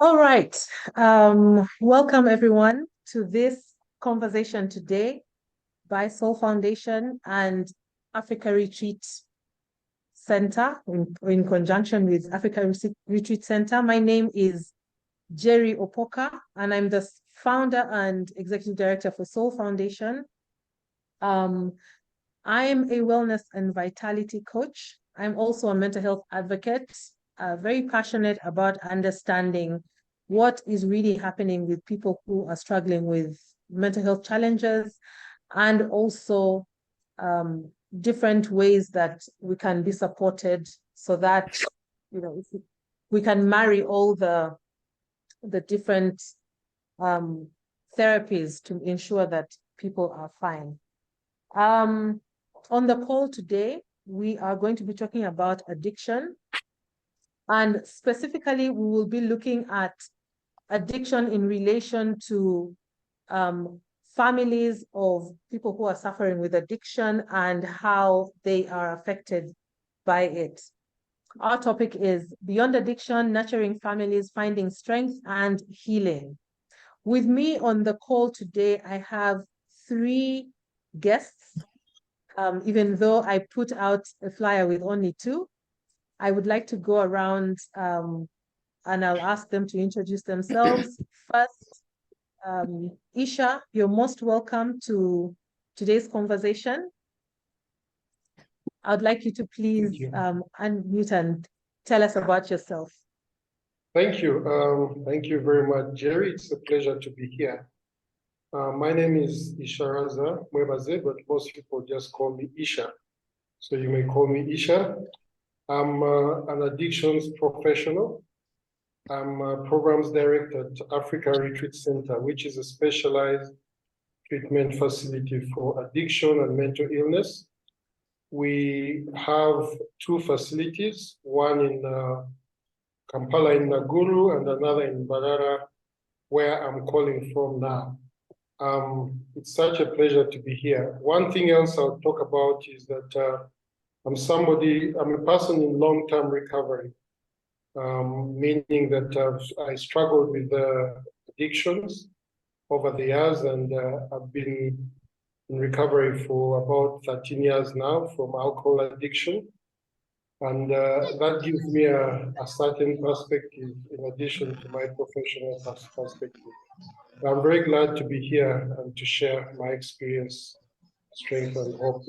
All right. Welcome everyone to this conversation today by Soul Foundation and Africa Retreat Center in conjunction with Retreat Center. My name is Jerry Opoka, and I'm the founder and executive director for Soul Foundation. Um, I am a wellness and vitality coach. I'm also a mental health advocate, very passionate about understanding what is really happening with people who are struggling with mental health challenges, and also different ways that we can be supported so that, if we can marry all the different um, therapies to ensure that people are fine. On the call today, we are going to be talking about addiction. And specifically, we will be looking at addiction in relation to families of people who are suffering with addiction and how they are affected by it. Our topic is Beyond Addiction, Nurturing Families, Finding Strength and Healing. With me on the call today, I have three guests. Even though I put out a flyer with only two, I would like to go around and I'll ask them to introduce themselves. First, Isha, you're most welcome to today's conversation. I'd like you to please unmute and tell us about yourself. Thank you. Thank you very much, Jerry. It's a pleasure to be here. My name is Isharaza Mwebaze, but most people just call me Isha. So you may call me Isha. I'm an addictions professional. I'm a programs director at Africa Retreat Center, which is a specialized treatment facility for addiction and mental illness. We have two facilities, one in Kampala in Naguru and another in Barara, where I'm calling from now. It's such a pleasure to be here. One thing else I'll talk about is that I'm a person in long-term recovery, meaning that I struggled with addictions over the years, and I've been in recovery for about 13 years now from alcohol addiction. And that gives me a certain perspective in addition to my professional perspective. I'm very glad to be here and to share my experience, strength, and hope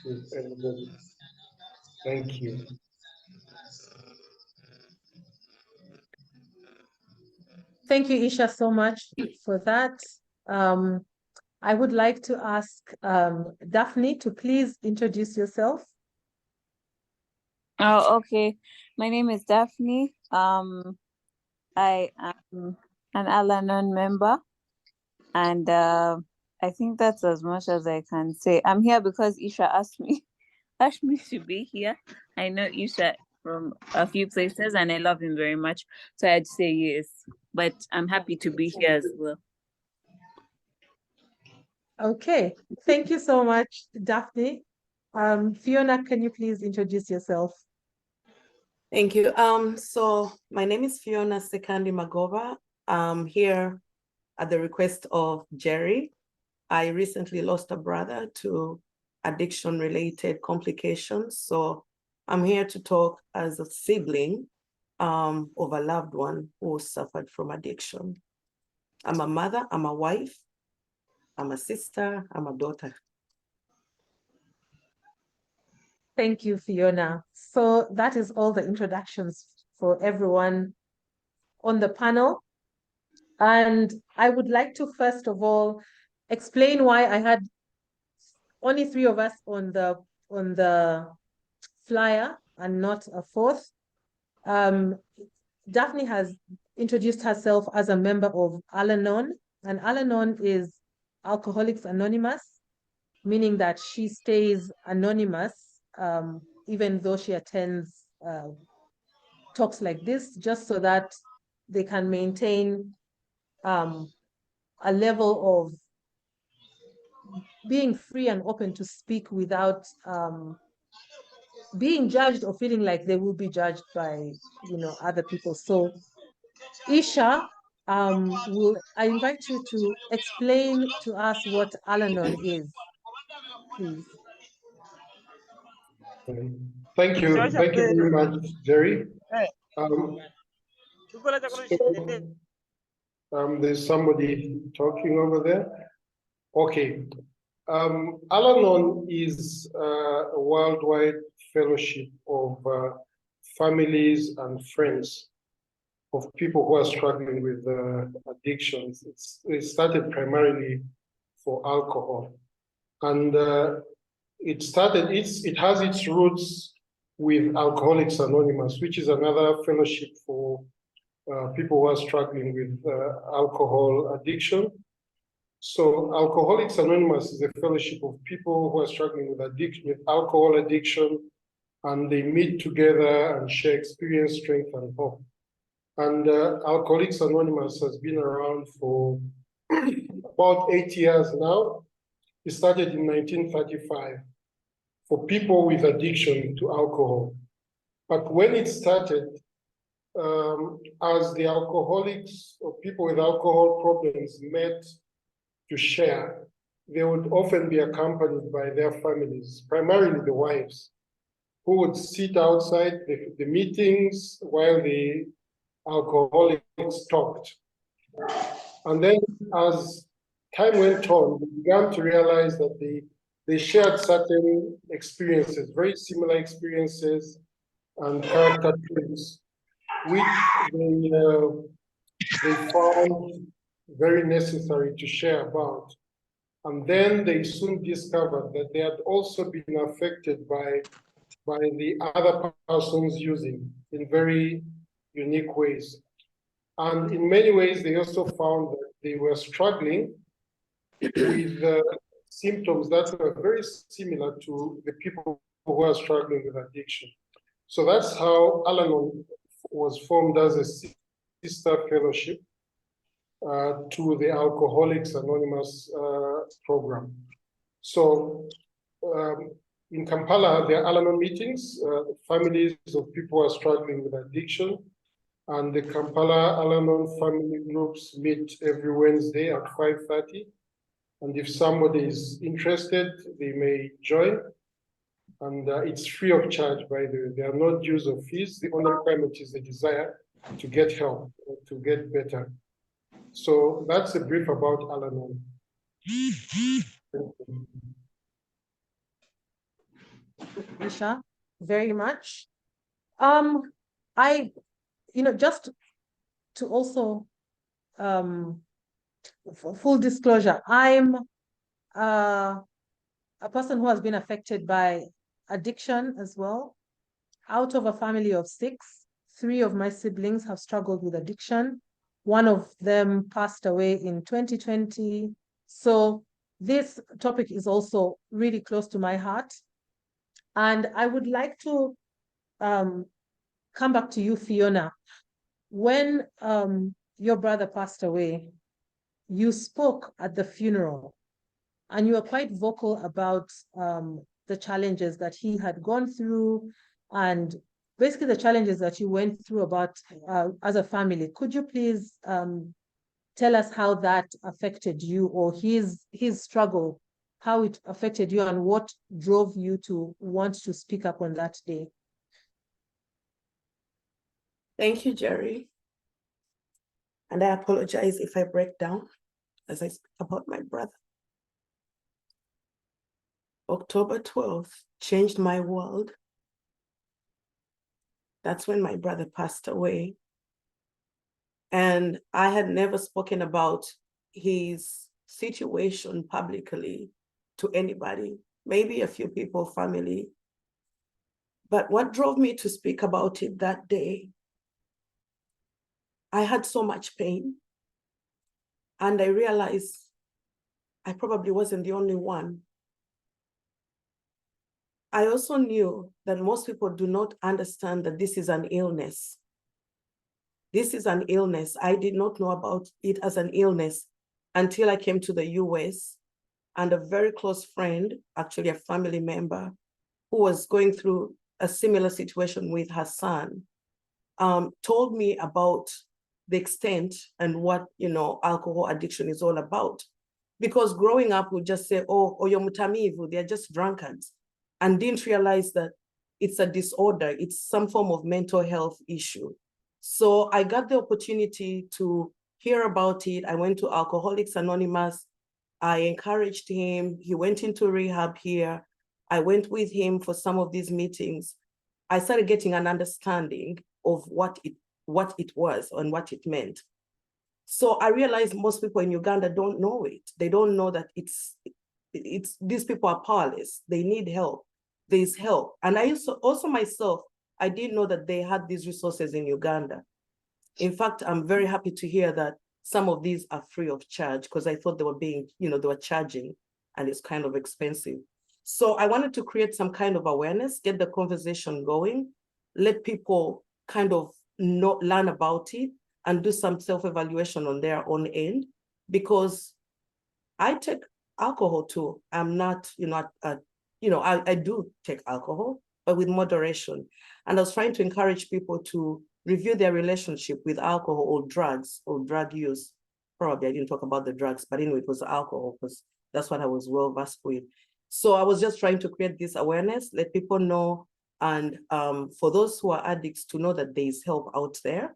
with everybody. Thank you. Thank you, Isha, so much for that. I would like to ask Daphne to please introduce yourself. Oh, okay. My name is Daphne. I am an Al-anon member, and I think that's as much as I can say. I'm here because Isha asked me to be here. I know Isha from a few places, and I love him very much, so I'd say yes. But I'm happy to be here as well. Okay, thank you so much, Daphne. Fiona, can you please introduce yourself? Thank you. So my name is Fiona Sekandi Magova. I'm here at the request of Jerry. I recently lost a brother to addiction-related complications. So I'm here to talk as a sibling of a loved one who suffered from addiction. I'm a mother, I'm a wife, I'm a sister, I'm a daughter. Thank you, Fiona. So that is all the introductions for everyone on the panel. And I would like to, first of all, explain why I had only three of us on the flyer and not a fourth. Daphne has introduced herself as a member of Al-anon, and Al-anon is Alcoholics Anonymous, meaning that she stays anonymous even though she attends talks like this, just so that they can maintain a level of being free and open to speak without being judged or feeling like they will be judged by other people. So Isha, I invite you to explain to us what Al-anon is, please. Thank you very much, Jerry. Um, there's somebody talking over there. Okay. Al-anon is a worldwide fellowship of families and friends of people who are struggling with addictions. It started primarily for alcohol. And it has its roots with Alcoholics Anonymous, which is another fellowship for people who are struggling with alcohol addiction. So Alcoholics Anonymous is a fellowship of people who are struggling with alcohol addiction, and they meet together and share experience, strength, and hope. And Alcoholics Anonymous has been around for about 8 years now. It started in 1935 for people with addiction to alcohol. But when it started, as the alcoholics or people with alcohol problems met to share, they would often be accompanied by their families, primarily the wives, who would sit outside the meetings while the alcoholics talked. And then as time went on, we began to realize that they shared certain experiences, very similar experiences and character traits, which they found very necessary to share about. And then they soon discovered that they had also been affected by the other persons using in very unique ways. And in many ways, they also found that they were struggling with symptoms that were very similar to the people who are struggling with addiction. So that's how Al-anon was formed as a sister fellowship to the Alcoholics Anonymous program. So in Kampala, there are Al-anon meetings, families of people who are struggling with addiction, and the Kampala Al-anon family groups meet every Wednesday at 5:30. And if somebody is interested, they may join. And it's free of charge, by the way. There are no dues or fees. The only requirement is the desire to get help, to get better. So that's a brief about Al-anon. Isha, very much. Just to also, full disclosure, I'm a person who has been affected by addiction as well. Out of a family of 6, 3 of my siblings have struggled with addiction. One of them passed away in 2020. So this topic is also really close to my heart. And I would like to come back to you, Fiona. When your brother passed away, you spoke at the funeral, and you were quite vocal about the challenges that he had gone through, and basically the challenges that you went through about as a family. Could you please tell us how that affected you, or his struggle, how it affected you, and what drove you to want to speak up on that day? Thank you, Jerry. And I apologize if I break down as I speak about my brother. October 12th changed my world. That's when my brother passed away. And I had never spoken about his situation publicly to anybody, maybe a few people, family. But what drove me to speak about it that day, I had so much pain. And I realized I probably wasn't the only one. I also knew that most people do not understand that this is an illness. This is an illness. I did not know about it as an illness until I came to the US, and a very close friend, actually a family member, who was going through a similar situation with her son, told me about the extent and what, alcohol addiction is all about. Because growing up, we just say, oh, oyomutamivu, they're just drunkards, and didn't realize that it's a disorder. It's some form of mental health issue. So I got the opportunity to hear about it. I went to Alcoholics Anonymous. I encouraged him. He went into rehab here. I went with him for some of these meetings. I started getting an understanding of what it was and what it meant. So I realized most people in Uganda don't know it. They don't know that it's these people are powerless. They need help. There's help. And I also myself, I didn't know that they had these resources in Uganda. In fact, I'm very happy to hear that some of these are free of charge, because I thought they were being, they were charging, and it's kind of expensive. So I wanted to create some kind of awareness, get the conversation going, let people kind of learn about it, and do some self-evaluation on their own end, because I take alcohol too. I'm not, I do take alcohol, but with moderation. And I was trying to encourage people to review their relationship with alcohol or drugs or drug use. Probably I didn't talk about the drugs, but anyway, it was alcohol, because that's what I was well versed with. So I was just trying to create this awareness, let people know, and for those who are addicts to know that there is help out there.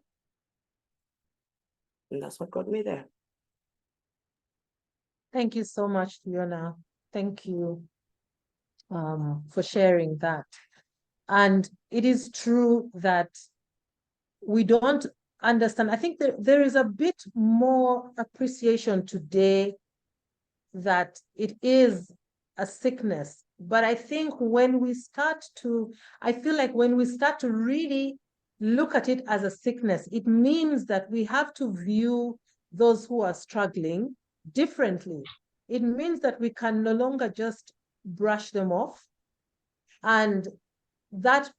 And that's what got me there. Thank you so much, Fiona. Thank you for sharing that. And it is true that we don't understand. I think there is a bit more appreciation today that it is a sickness. But I think when we start to, I feel like when we start to really look at it as a sickness, it means that we have to view those who are struggling differently. It means that we can no longer just brush them off, and that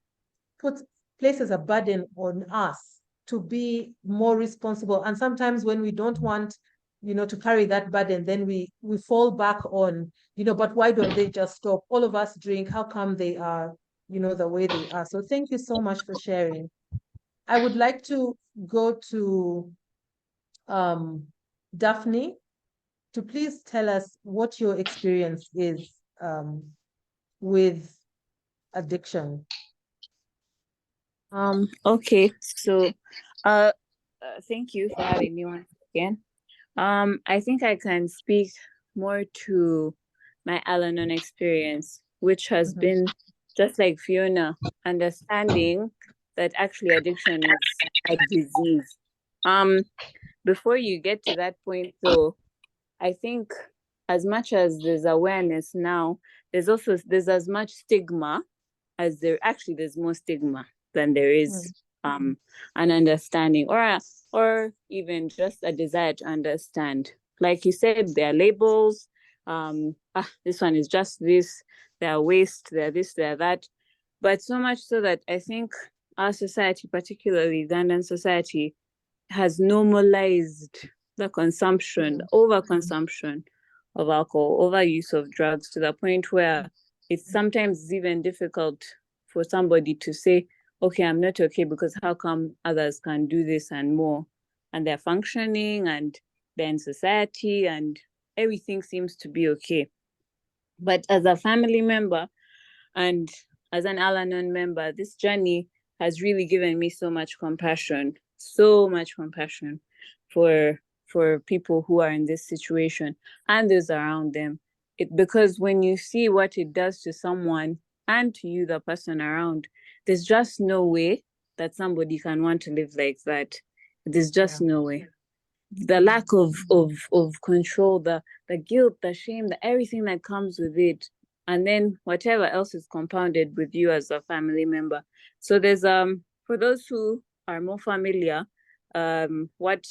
places a burden on us to be more responsible. And sometimes when we don't want, to carry that burden, then we fall back on, but why don't they just stop? All of us drink. How come they are, the way they are? So thank you so much for sharing. I would like to go to Daphne to please tell us what your experience is with addiction. Okay, so thank you for having me once again. I think I can speak more to my Al-anon experience, which has been just like Fiona, understanding that actually addiction is a disease. Before you get to that point though, I think as much as there's awareness now, there's as much stigma as there's more stigma than there is an understanding or even just a desire to understand. Like you said, there are labels. This one is just this. They're waste. They're this. They're that. But so much so that I think our society, particularly Ugandan society, has normalized the consumption, overconsumption of alcohol, overuse of drugs, to the point where it's sometimes even difficult for somebody to say, okay, I'm not okay because how come others can do this and more, and they're functioning and they're in society and everything seems to be okay. But as a family member and as an Al-anon member, this journey has really given me so much compassion for people who are in this situation and those around them. Because when you see what it does to someone and to you, the person around, there's just no way that somebody can want to live like that. There's just no way. The lack of control, the guilt, the shame, everything that comes with it, and then whatever else is compounded with you as a family member. So there's for those who are more familiar, what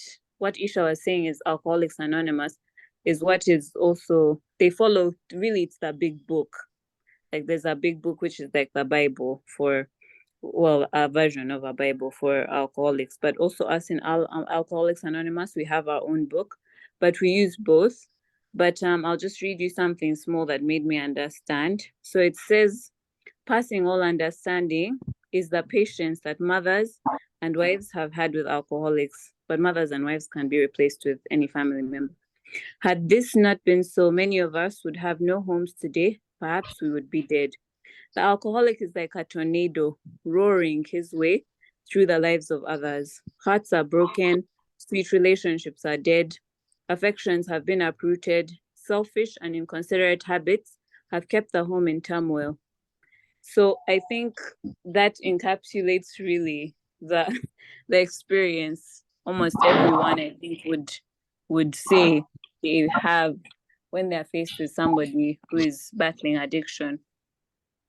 Isha was saying is Alcoholics Anonymous is what is also, they follow, really it's the big book. Like there's a big book which is like the Bible for, well, a version of a Bible for alcoholics, but also us in Alcoholics Anonymous, we have our own book, but we use both. But I'll just read you something small that made me understand. So it says, passing all understanding, is the patience that mothers and wives have had with alcoholics, but mothers and wives can be replaced with any family member. Had this not been so, many of us would have no homes today. Perhaps we would be dead. The alcoholic is like a tornado roaring his way through the lives of others. Hearts are broken, sweet relationships are dead, affections have been uprooted, selfish and inconsiderate habits have kept the home in turmoil. So I think that encapsulates really the the experience almost everyone I think would say they have when they're faced with somebody who is battling addiction.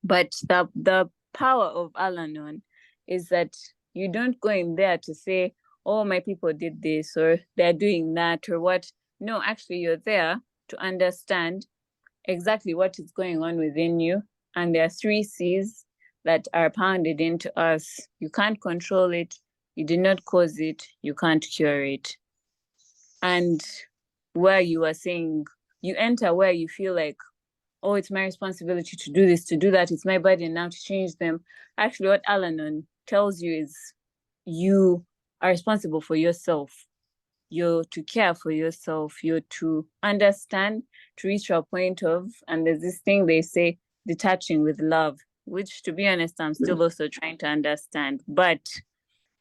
But the power of Al-anon is that you don't go in there to say, oh, my people did this or they're doing that or what. No, actually, you're there to understand exactly what is going on within you. And there are 3 C's that are pounded into us. You can't control it. You did not cause it. You can't cure it. And where you are saying, you enter where you feel like, oh, it's my responsibility to do this, to do that. It's my burden now to change them. Actually, what Al-anon tells you is you are responsible for yourself. You're to care for yourself. You're to understand, to reach a point of, and there's this thing they say, detaching with love, which, to be honest, I'm still also trying to understand. But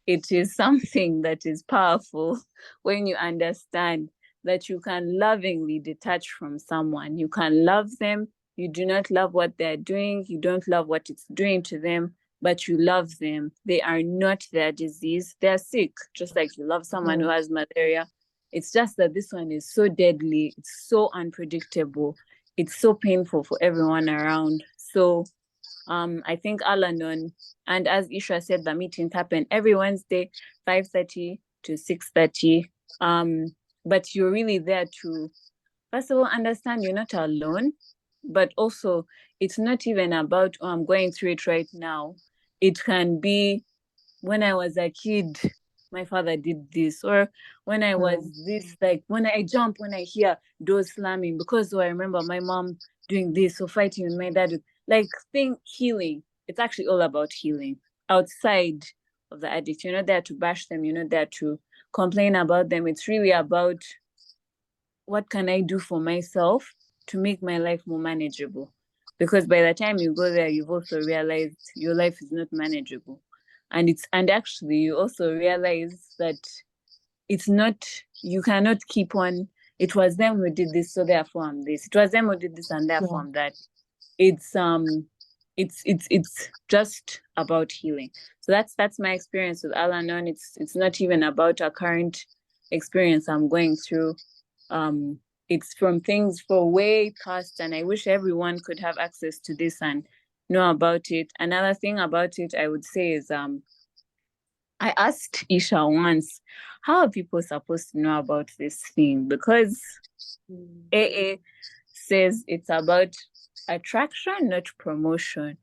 it is something that is powerful when you understand that you can lovingly detach from someone. You can love them. You do not love what they're doing. You don't love what it's doing to them, but you love them. They are not their disease. They're sick, just like you love someone who has malaria. It's just that this one is so deadly. It's so unpredictable. It's so painful for everyone around. So I think Al-anon, and as Isha said, the meetings happen every Wednesday, 5:30 to 6:30. But you're really there to, first of all, understand you're not alone, but also it's not even about, oh, I'm going through it right now. It can be, when I was a kid, my father did this, or when I was this, like when I jump, when I hear doors slamming, because I remember my mom doing this or fighting with my dad, like healing. It's actually all about healing outside of the addict. You're not there to bash them. You're not there to complain about them. It's really about, what can I do for myself to make my life more manageable? Because by the time you go there, you've also realized your life is not manageable. And actually you also realize that it's not, you cannot keep on, it was them who did this, so therefore I'm this. It was them who did this and therefore I'm that. It's just about healing. So that's my experience with Al-anon. It's not even about a current experience I'm going through. It's from things for way past, and I wish everyone could have access to this and know about it. Another thing about it I would say is I asked Isha once, how are people supposed to know about this thing? Because AA says it's about attraction, not promotion.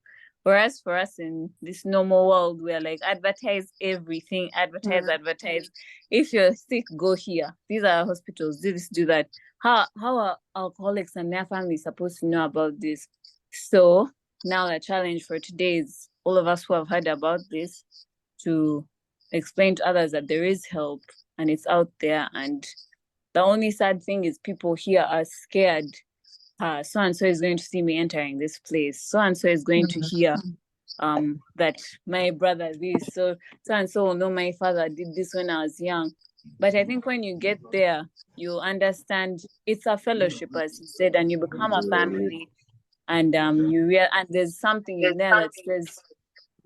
Whereas for us in this normal world, we're like, advertise everything, advertise. If you're sick, go here. These are hospitals, do this, do that. How are alcoholics and their families supposed to know about this? So now the challenge for today is all of us who have heard about this to explain to others that there is help and it's out there. And the only sad thing is people here are scared. So and so is going to see me entering this place. So and so is going to hear that my brother this. So and so will know my father did this when I was young. But I think when you get there, you understand it's a fellowship, as you said, and you become a family. And and there's something in there that says,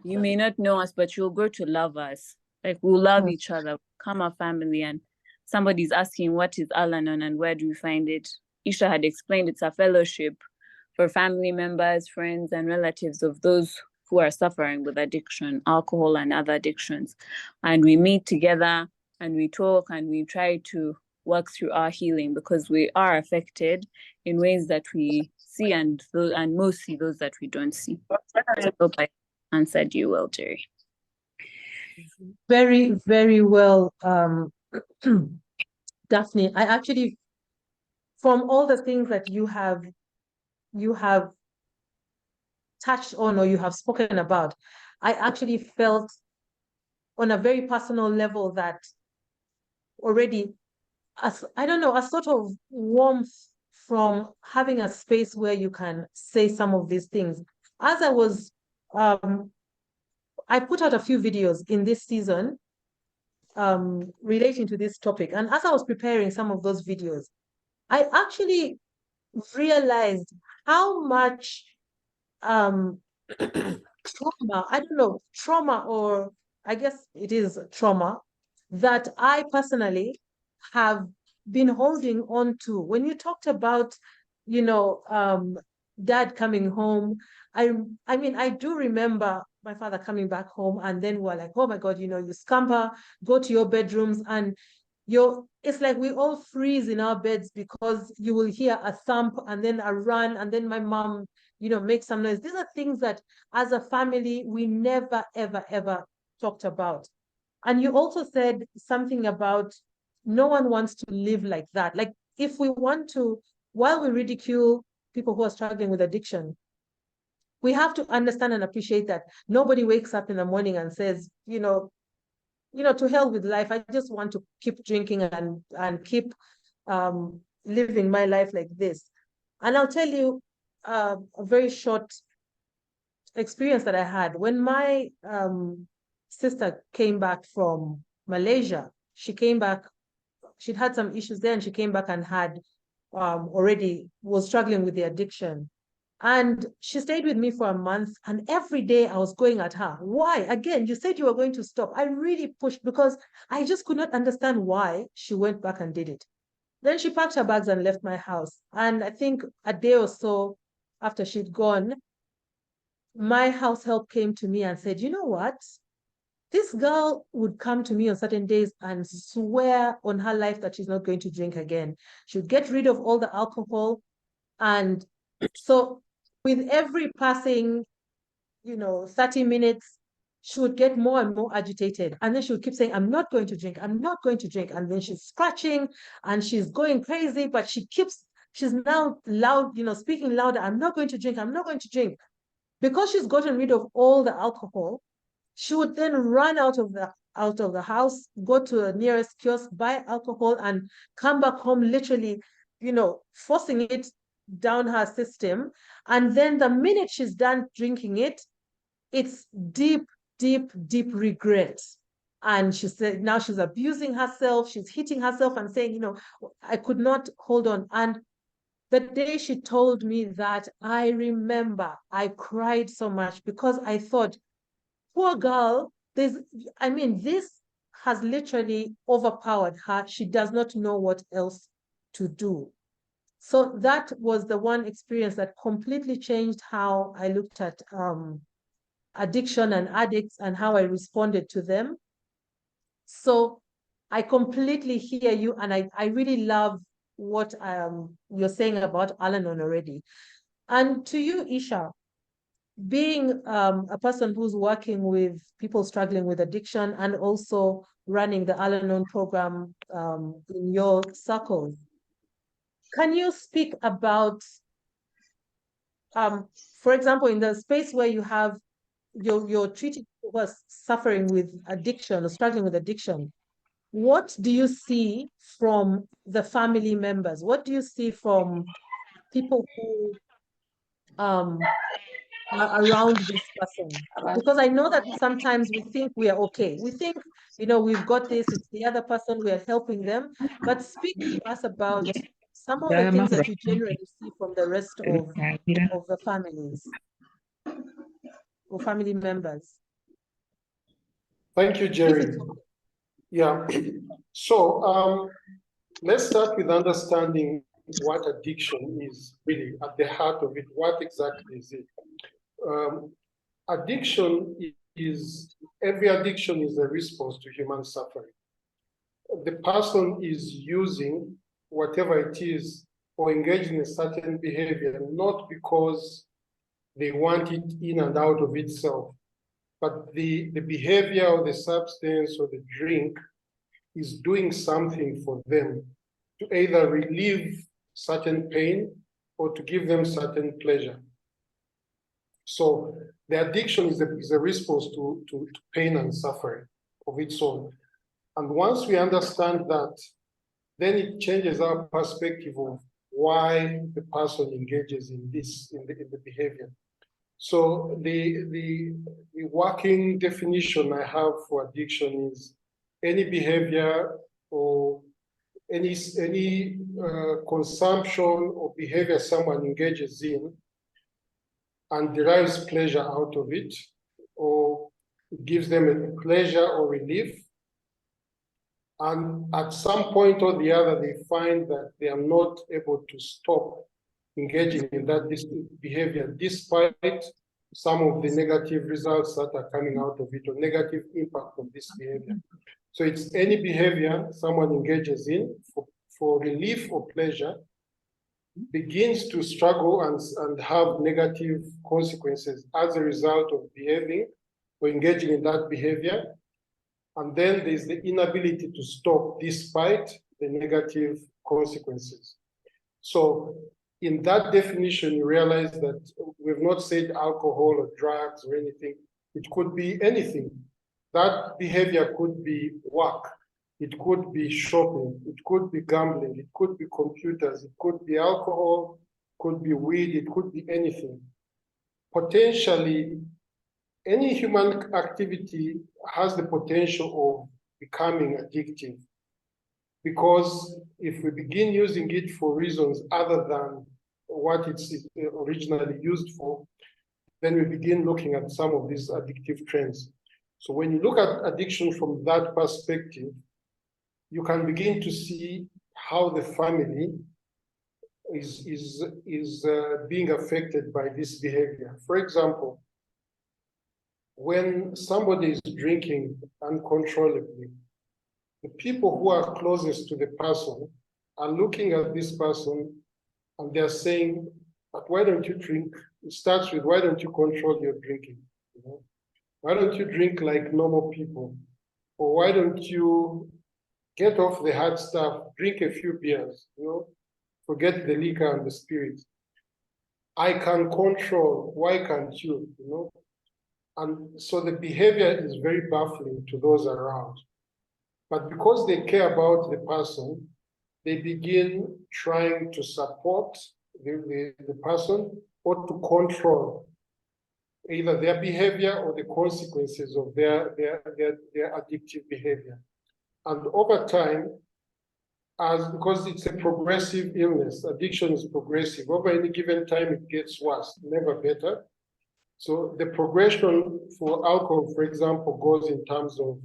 you may not know us, but you'll grow to love us. Like, we'll love each other, become a family. And somebody's asking, what is Al-anon and where do we find it? Isha had explained it's a fellowship for family members, friends, and relatives of those who are suffering with addiction, alcohol and other addictions. And we meet together and we talk and we try to work through our healing, because we are affected in ways that we see and mostly those that we don't see. I hope I answered you well, Jerry. Very, very well, Daphne. I actually, from all the things that you have touched on or you have spoken about, I actually felt on a very personal level that already, I don't know, a sort of warmth from having a space where you can say some of these things. As I was, I put out a few videos in this season relating to this topic. And as I was preparing some of those videos, I actually realized how much trauma, I don't know, trauma, or I guess it is trauma, that I personally have been holding on to. When you talked about, dad coming home, I mean, I do remember my father coming back home, and then we're like, oh my God, you scamper, go to your bedrooms, and it's like we all freeze in our beds because you will hear a thump and then a run, and then my mom, make some noise. These are things that as a family, we never, ever, ever talked about. And you also said something about no one wants to live like that. Like, if we want to, while we ridicule people who are struggling with addiction, we have to understand and appreciate that nobody wakes up in the morning and says, to hell with life. I just want to keep drinking and keep living my life like this. And I'll tell you a very short experience that I had when my sister came back from Malaysia. She came back, she'd had some issues there, and she came back and had already was struggling with the addiction. And she stayed with me for a month, and every day I was going at her. Why? Again, you said you were going to stop. I really pushed because I just could not understand why she went back and did it. Then she packed her bags and left my house. And I think a day or so after she'd gone, my house help came to me and said, you know what? This girl would come to me on certain days and swear on her life that she's not going to drink again. She would get rid of all the alcohol. And so with every passing, 30 minutes, she would get more and more agitated. And then she would keep saying, I'm not going to drink. I'm not going to drink. And then she's scratching and she's going crazy, but she's now loud, speaking louder. I'm not going to drink. I'm not going to drink. Because she's gotten rid of all the alcohol, she would then run out of the house, go to the nearest kiosk, buy alcohol, and come back home literally, forcing it down her system. And then the minute she's done drinking it, it's deep, deep, deep regret. And she said now she's abusing herself, she's hitting herself and saying, I could not hold on. And the day she told me that, I remember I cried so much because I thought, poor girl, this has literally overpowered her. She does not know what else to do. So that was the one experience that completely changed how I looked at addiction and addicts and how I responded to them. So I completely hear you, and I really love what you're saying about Al-anon already. And to you, Isha, being a person who's working with people struggling with addiction and also running the Al-anon program in your circles, can you speak about, for example, in the space where you have you're treating people who are suffering with addiction or struggling with addiction, what do you see from the family members? What do you see from people who are around this person? Because I know that sometimes we think we are okay. We think, we've got this, it's the other person, we are helping them. But speak to us about some of the things that you generally see from the rest of the families or family members. Thank you, Jerry. Yeah. So let's start with understanding what addiction is really at the heart of it. What exactly is it? Addiction every addiction is a response to human suffering. The person is using whatever it is or engaging in a certain behavior, not because they want it in and out of itself, but the behavior or the substance or the drink is doing something for them to either relieve certain pain or to give them certain pleasure. So the addiction is a response to pain and suffering of its own. And once we understand that, then it changes our perspective of why the person engages in this, in the behavior. So the working definition I have for addiction is any behavior or any consumption or behavior someone engages in and derives pleasure out of it, or it gives them a pleasure or relief. And at some point or the other, they find that they are not able to stop engaging in that behavior, despite some of the negative results that are coming out of it, or negative impact of this behavior. So it's any behavior someone engages in for relief or pleasure, begins to struggle and have negative consequences as a result of behaving or engaging in that behavior. And then there's the inability to stop despite the negative consequences. So in that definition, you realize that we've not said alcohol or drugs or anything. It could be anything. That behavior could be work. It could be shopping. It could be gambling. It could be computers. It could be alcohol. It could be weed. It could be anything. Potentially, any human activity has the potential of becoming addictive, because if we begin using it for reasons other than what it's originally used for, then we begin looking at some of these addictive trends. So when you look at addiction from that perspective, you can begin to see how the family is being affected by this behavior. For example, when somebody is drinking uncontrollably, the people who are closest to the person are looking at this person and they're saying, but why don't you drink? It starts with, why don't you control your drinking? You know? Why don't you drink like normal people? Or why don't you get off the hard stuff, drink a few beers, you know, forget the liquor and the spirits. I can control, why can't you, you know? And so the behavior is very baffling to those around. But because they care about the person, they begin trying to support the person or to control either their behavior or the consequences of their addictive behavior. And over time, because it's a progressive illness, addiction is progressive. Over any given time, it gets worse, never better. So the progression for alcohol, for example, goes in terms of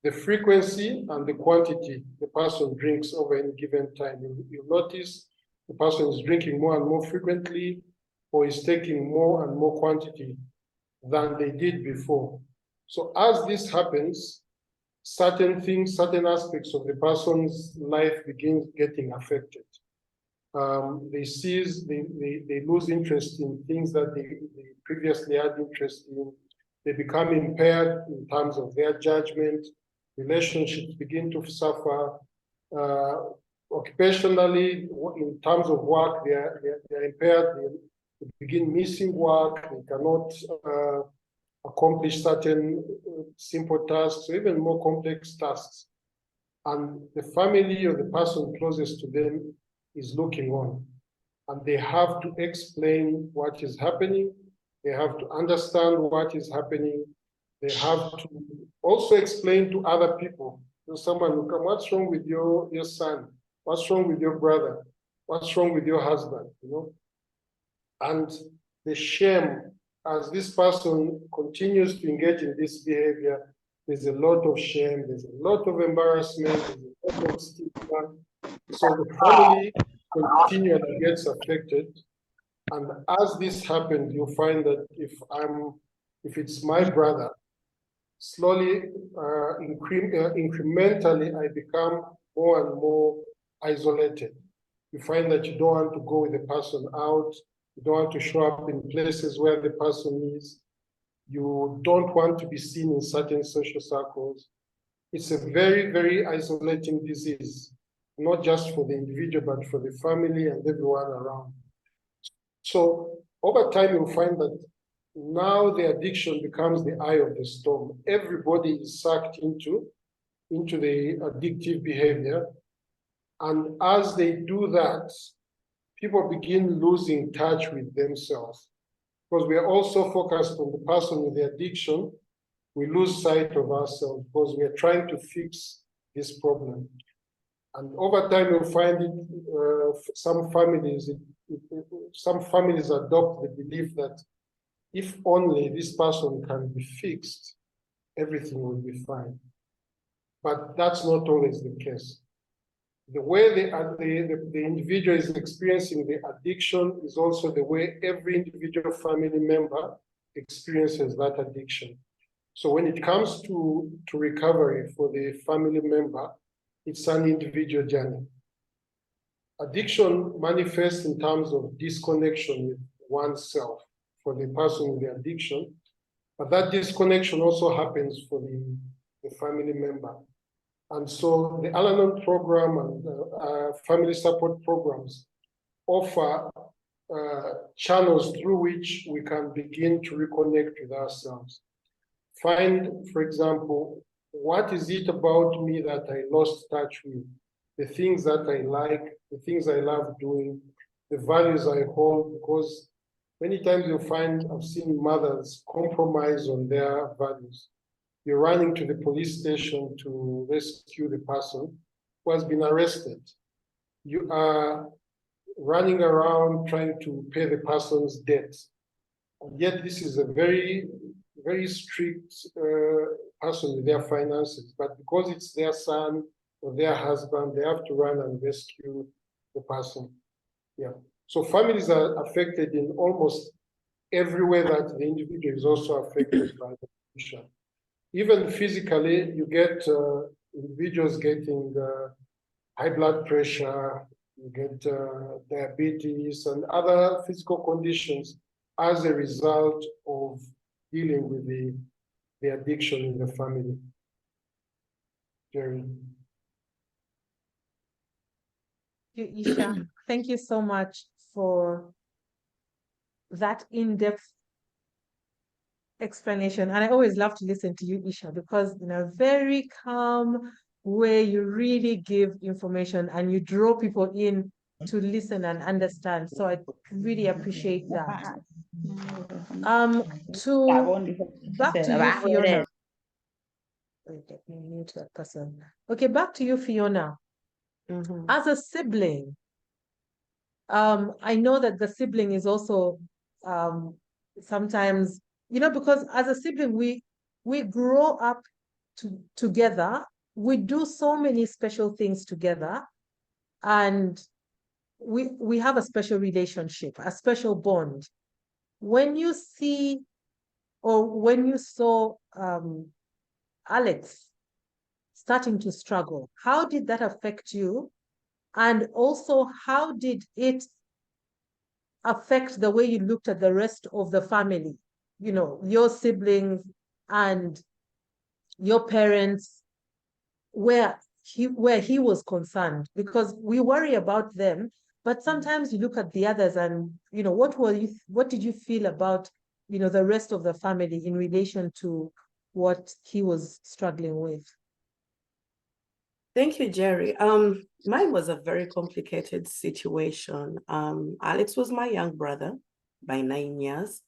the frequency and the quantity the person drinks over any given time. You'll notice the person is drinking more and more frequently, or is taking more and more quantity than they did before. So as this happens, certain things, certain aspects of the person's life begin getting affected. They lose interest in things that they previously had interest in. They become impaired in terms of their judgment. Relationships begin to suffer. Occupationally, in terms of work, they're impaired. They begin missing work. They cannot accomplish certain simple tasks, or even more complex tasks. And the family or the person closest to them is looking on. And they have to explain what is happening. They have to understand what is happening. They have to also explain to other people. So someone will come, what's wrong with your son? What's wrong with your brother? What's wrong with your husband? You know? And the shame, as this person continues to engage in this behavior, there's a lot of shame, there's a lot of embarrassment, there's a lot of stigma. So the family continually gets affected. And as this happens, you'll find that if it's my brother, slowly, incrementally, I become more and more isolated. You find that you don't want to go with the person out. You don't want to show up in places where the person is. You don't want to be seen in certain social circles. It's a very, very isolating disease, not just for the individual, but for the family and everyone around. So over time, you'll find that now the addiction becomes the eye of the storm. Everybody is sucked into the addictive behavior. And as they do that, people begin losing touch with themselves. Because we are also focused on the person with the addiction, we lose sight of ourselves because we are trying to fix this problem. And over time, you'll find some families adopt the belief that if only this person can be fixed, everything will be fine. But that's not always the case. The way the individual is experiencing the addiction is also the way every individual family member experiences that addiction. So when it comes to recovery for the family member, it's an individual journey. Addiction manifests in terms of disconnection with oneself for the person with the addiction, but that disconnection also happens for the family member. And so the Al-anon program and family support programs offer channels through which we can begin to reconnect with ourselves. Find, for example, what is it about me that I lost touch with? The things that I like, the things I love doing, the values I hold, because many times you'll find, I've seen mothers compromise on their values. You're running to the police station to rescue the person who has been arrested. You are running around trying to pay the person's debt. And yet this is a very, very strict person with their finances, but because it's their son or their husband, they have to run and rescue the person. Yeah. So families are affected in almost every way that the individual is also affected by the addiction. Even physically, you get individuals getting high blood pressure, you get diabetes and other physical conditions as a result of dealing with the addiction in the family. Jerry. Thank you, Isha. Thank you so much for that in-depth explanation. And I always love to listen to you, Isha, because in a very calm way, you really give information and you draw people in to listen and understand. So I really appreciate that. Back to you, Fiona. Wait, let me mute that person. Okay, back to you, Fiona. As a sibling, I know that the sibling is also sometimes, because as a sibling, we grow up together. We do so many special things together, and we have a special relationship, a special bond. When you see, or when you saw Alex starting to struggle, how did that affect you? And also, how did it affect the way you looked at the rest of the family? Your siblings and your parents, where he was concerned, because we worry about them, but sometimes you look at the others and, what did you feel about, the rest of the family in relation to what he was struggling with? Thank you, Jerry. Mine was a very complicated situation. Alex was my young brother by 9 years,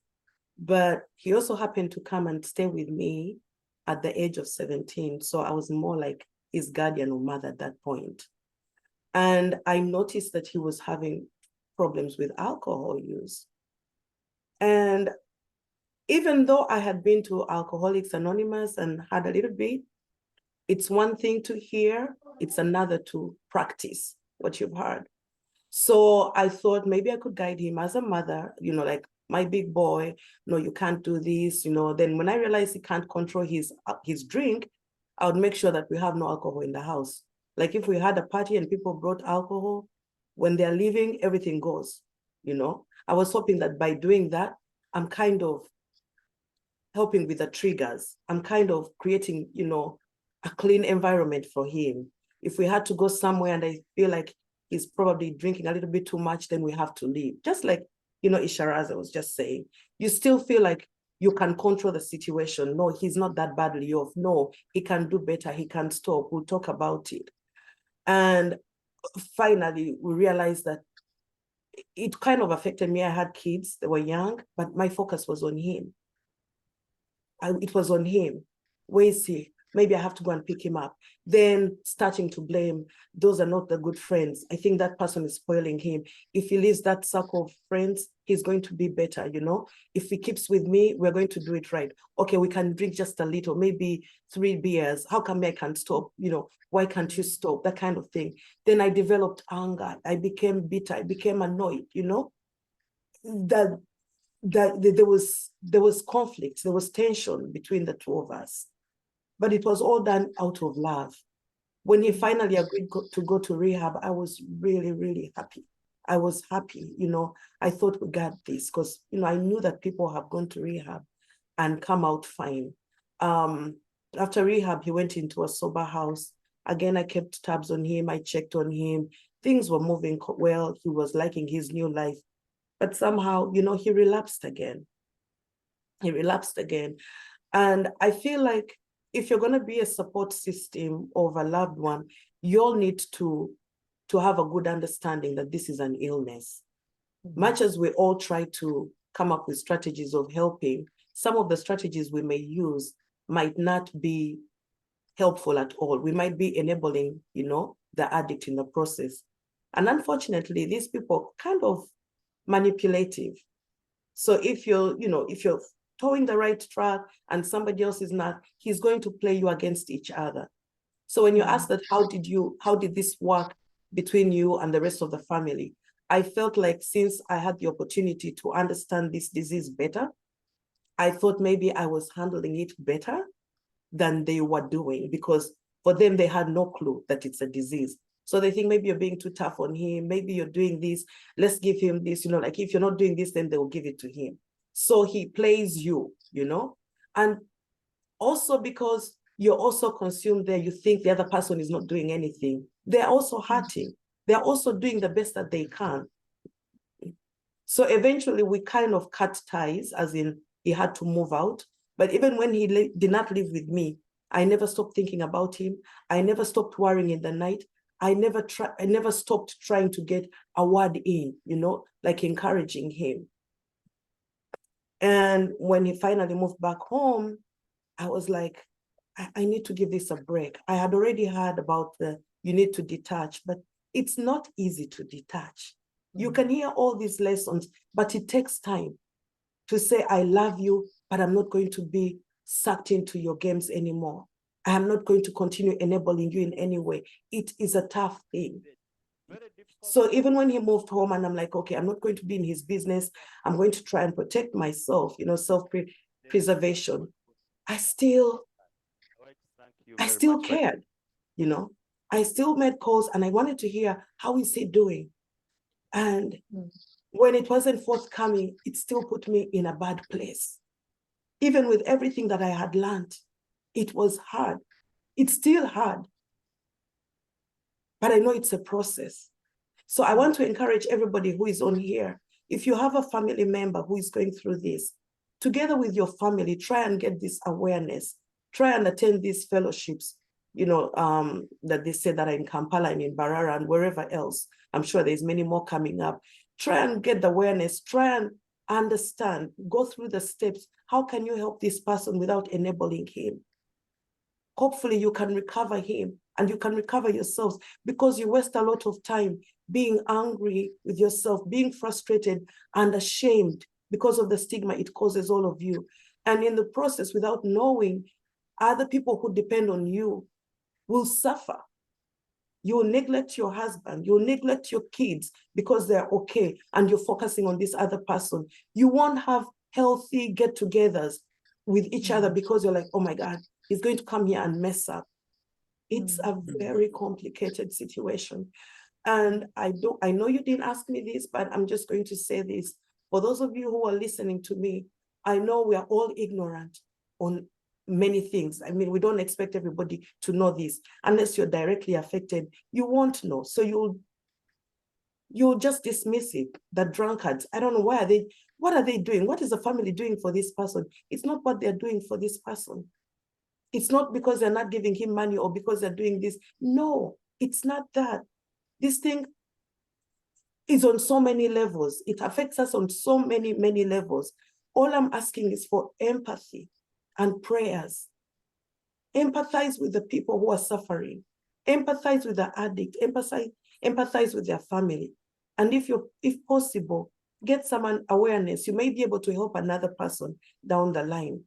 but he also happened to come and stay with me at the age of 17. So I was more like his guardian or mother at that point. And I noticed that he was having problems with alcohol use. And even though I had been to Alcoholics Anonymous and had a little bit, it's one thing to hear, it's another to practice what you've heard. So I thought maybe I could guide him as a mother, like my big boy, no, you can't do this, Then when I realized he can't control his drink, I would make sure that we have no alcohol in the house. Like if we had a party and people brought alcohol, when they're leaving, everything goes, I was hoping that by doing that, I'm kind of helping with the triggers. I'm kind of creating, a clean environment for him. If we had to go somewhere and I feel like he's probably drinking a little bit too much, then we have to leave. Just like, Isharaza was just saying, you still feel like you can control the situation. No, he's not that badly off. No, he can do better. He can stop. We'll talk about it. And finally, we realized that it kind of affected me. I had kids, they were young, but my focus was on him. It was on him. Where is he? Maybe I have to go and pick him up. Then starting to blame, those are not the good friends. I think that person is spoiling him. If he leaves that circle of friends, he's going to be better, you know? If he keeps with me, we're going to do it right. Okay, we can drink just a little, maybe 3 beers. How come I can't stop? You know, why can't you stop? That kind of thing. Then I developed anger. I became bitter. I became annoyed, you know? That there was conflict, there was tension between the two of us. But it was all done out of love. When he finally agreed to go to rehab, I was really, really happy. I was happy, you know. I thought we got this because, you know, I knew that people have gone to rehab and come out fine. After rehab, he went into a sober house. Again, I kept tabs on him. I checked on him. Things were moving well. He was liking his new life. But somehow, you know, he relapsed again. He relapsed again. And I feel like if you're going to be a support system of a loved one, you'll need to have a good understanding that this is an illness. Much as we all try to come up with strategies of helping, some of the strategies we may use might not be helpful at all. We might be enabling, you know, the addict in the process. And unfortunately, these people are kind of manipulative. So if you're towing the right track and somebody else is not, he's going to play you against each other. So when you ask that, how did this work between you and the rest of the family? I felt like since I had the opportunity to understand this disease better, I thought maybe I was handling it better than they were doing, because for them, they had no clue that it's a disease. So they think maybe you're being too tough on him. Maybe you're doing this. Let's give him this, you know, like if you're not doing this, then they will give it to him. So he plays you, you know, and also because you're also consumed there, you think the other person is not doing anything. They're also hurting. They're also doing the best that they can. So eventually we kind of cut ties, as in he had to move out. But even when he did not live with me, I never stopped thinking about him. I never stopped worrying in the night. I never stopped trying to get a word in, you know, like encouraging him. And when he finally moved back home, I was like, I need to give this a break. I had already heard about you need to detach, but it's not easy to detach. You can hear all these lessons, but it takes time to say, I love you, but I'm not going to be sucked into your games anymore. I am not going to continue enabling you in any way. It is a tough thing. So even when he moved home and I'm like, okay, I'm not going to be in his business. I'm going to try and protect myself, you know, self-preservation. I still cared, you know. I still made calls and I wanted to hear, how is he doing? And when it wasn't forthcoming, it still put me in a bad place. Even with everything that I had learned, it was hard. It's still hard. But I know it's a process. So I want to encourage everybody who is on here, if you have a family member who is going through this, together with your family, try and get this awareness. Try and attend these fellowships, you know, that they say that are in Kampala and in Barara and wherever else. I'm sure there's many more coming up. Try and get the awareness. Try and understand. Go through the steps. How can you help this person without enabling him? Hopefully you can recover him and you can recover yourselves, because you waste a lot of time being angry with yourself, being frustrated and ashamed because of the stigma it causes all of you. And in the process, without knowing, other people who depend on you will suffer. You will neglect your husband, you will neglect your kids because they're okay and you're focusing on this other person. You won't have healthy get-togethers with each other because you're like, oh my God, he's going to come here and mess up. It's a very complicated situation. And I know you didn't ask me this, but I'm just going to say this. For those of you who are listening to me, I know we are all ignorant on many things. I mean, we don't expect everybody to know this. Unless you're directly affected, you won't know. So you'll just dismiss it. The drunkards, I don't know, why are they What are they doing? What is the family doing for this person? It's not what they're doing for this person. It's not because they're not giving him money or because they're doing this. No, it's not that. This thing is on so many levels. It affects us on so many, many levels. All I'm asking is for empathy and prayers. Empathize with the people who are suffering. Empathize with the addict. Empathize with their family. And if possible, get some awareness. You may be able to help another person down the line.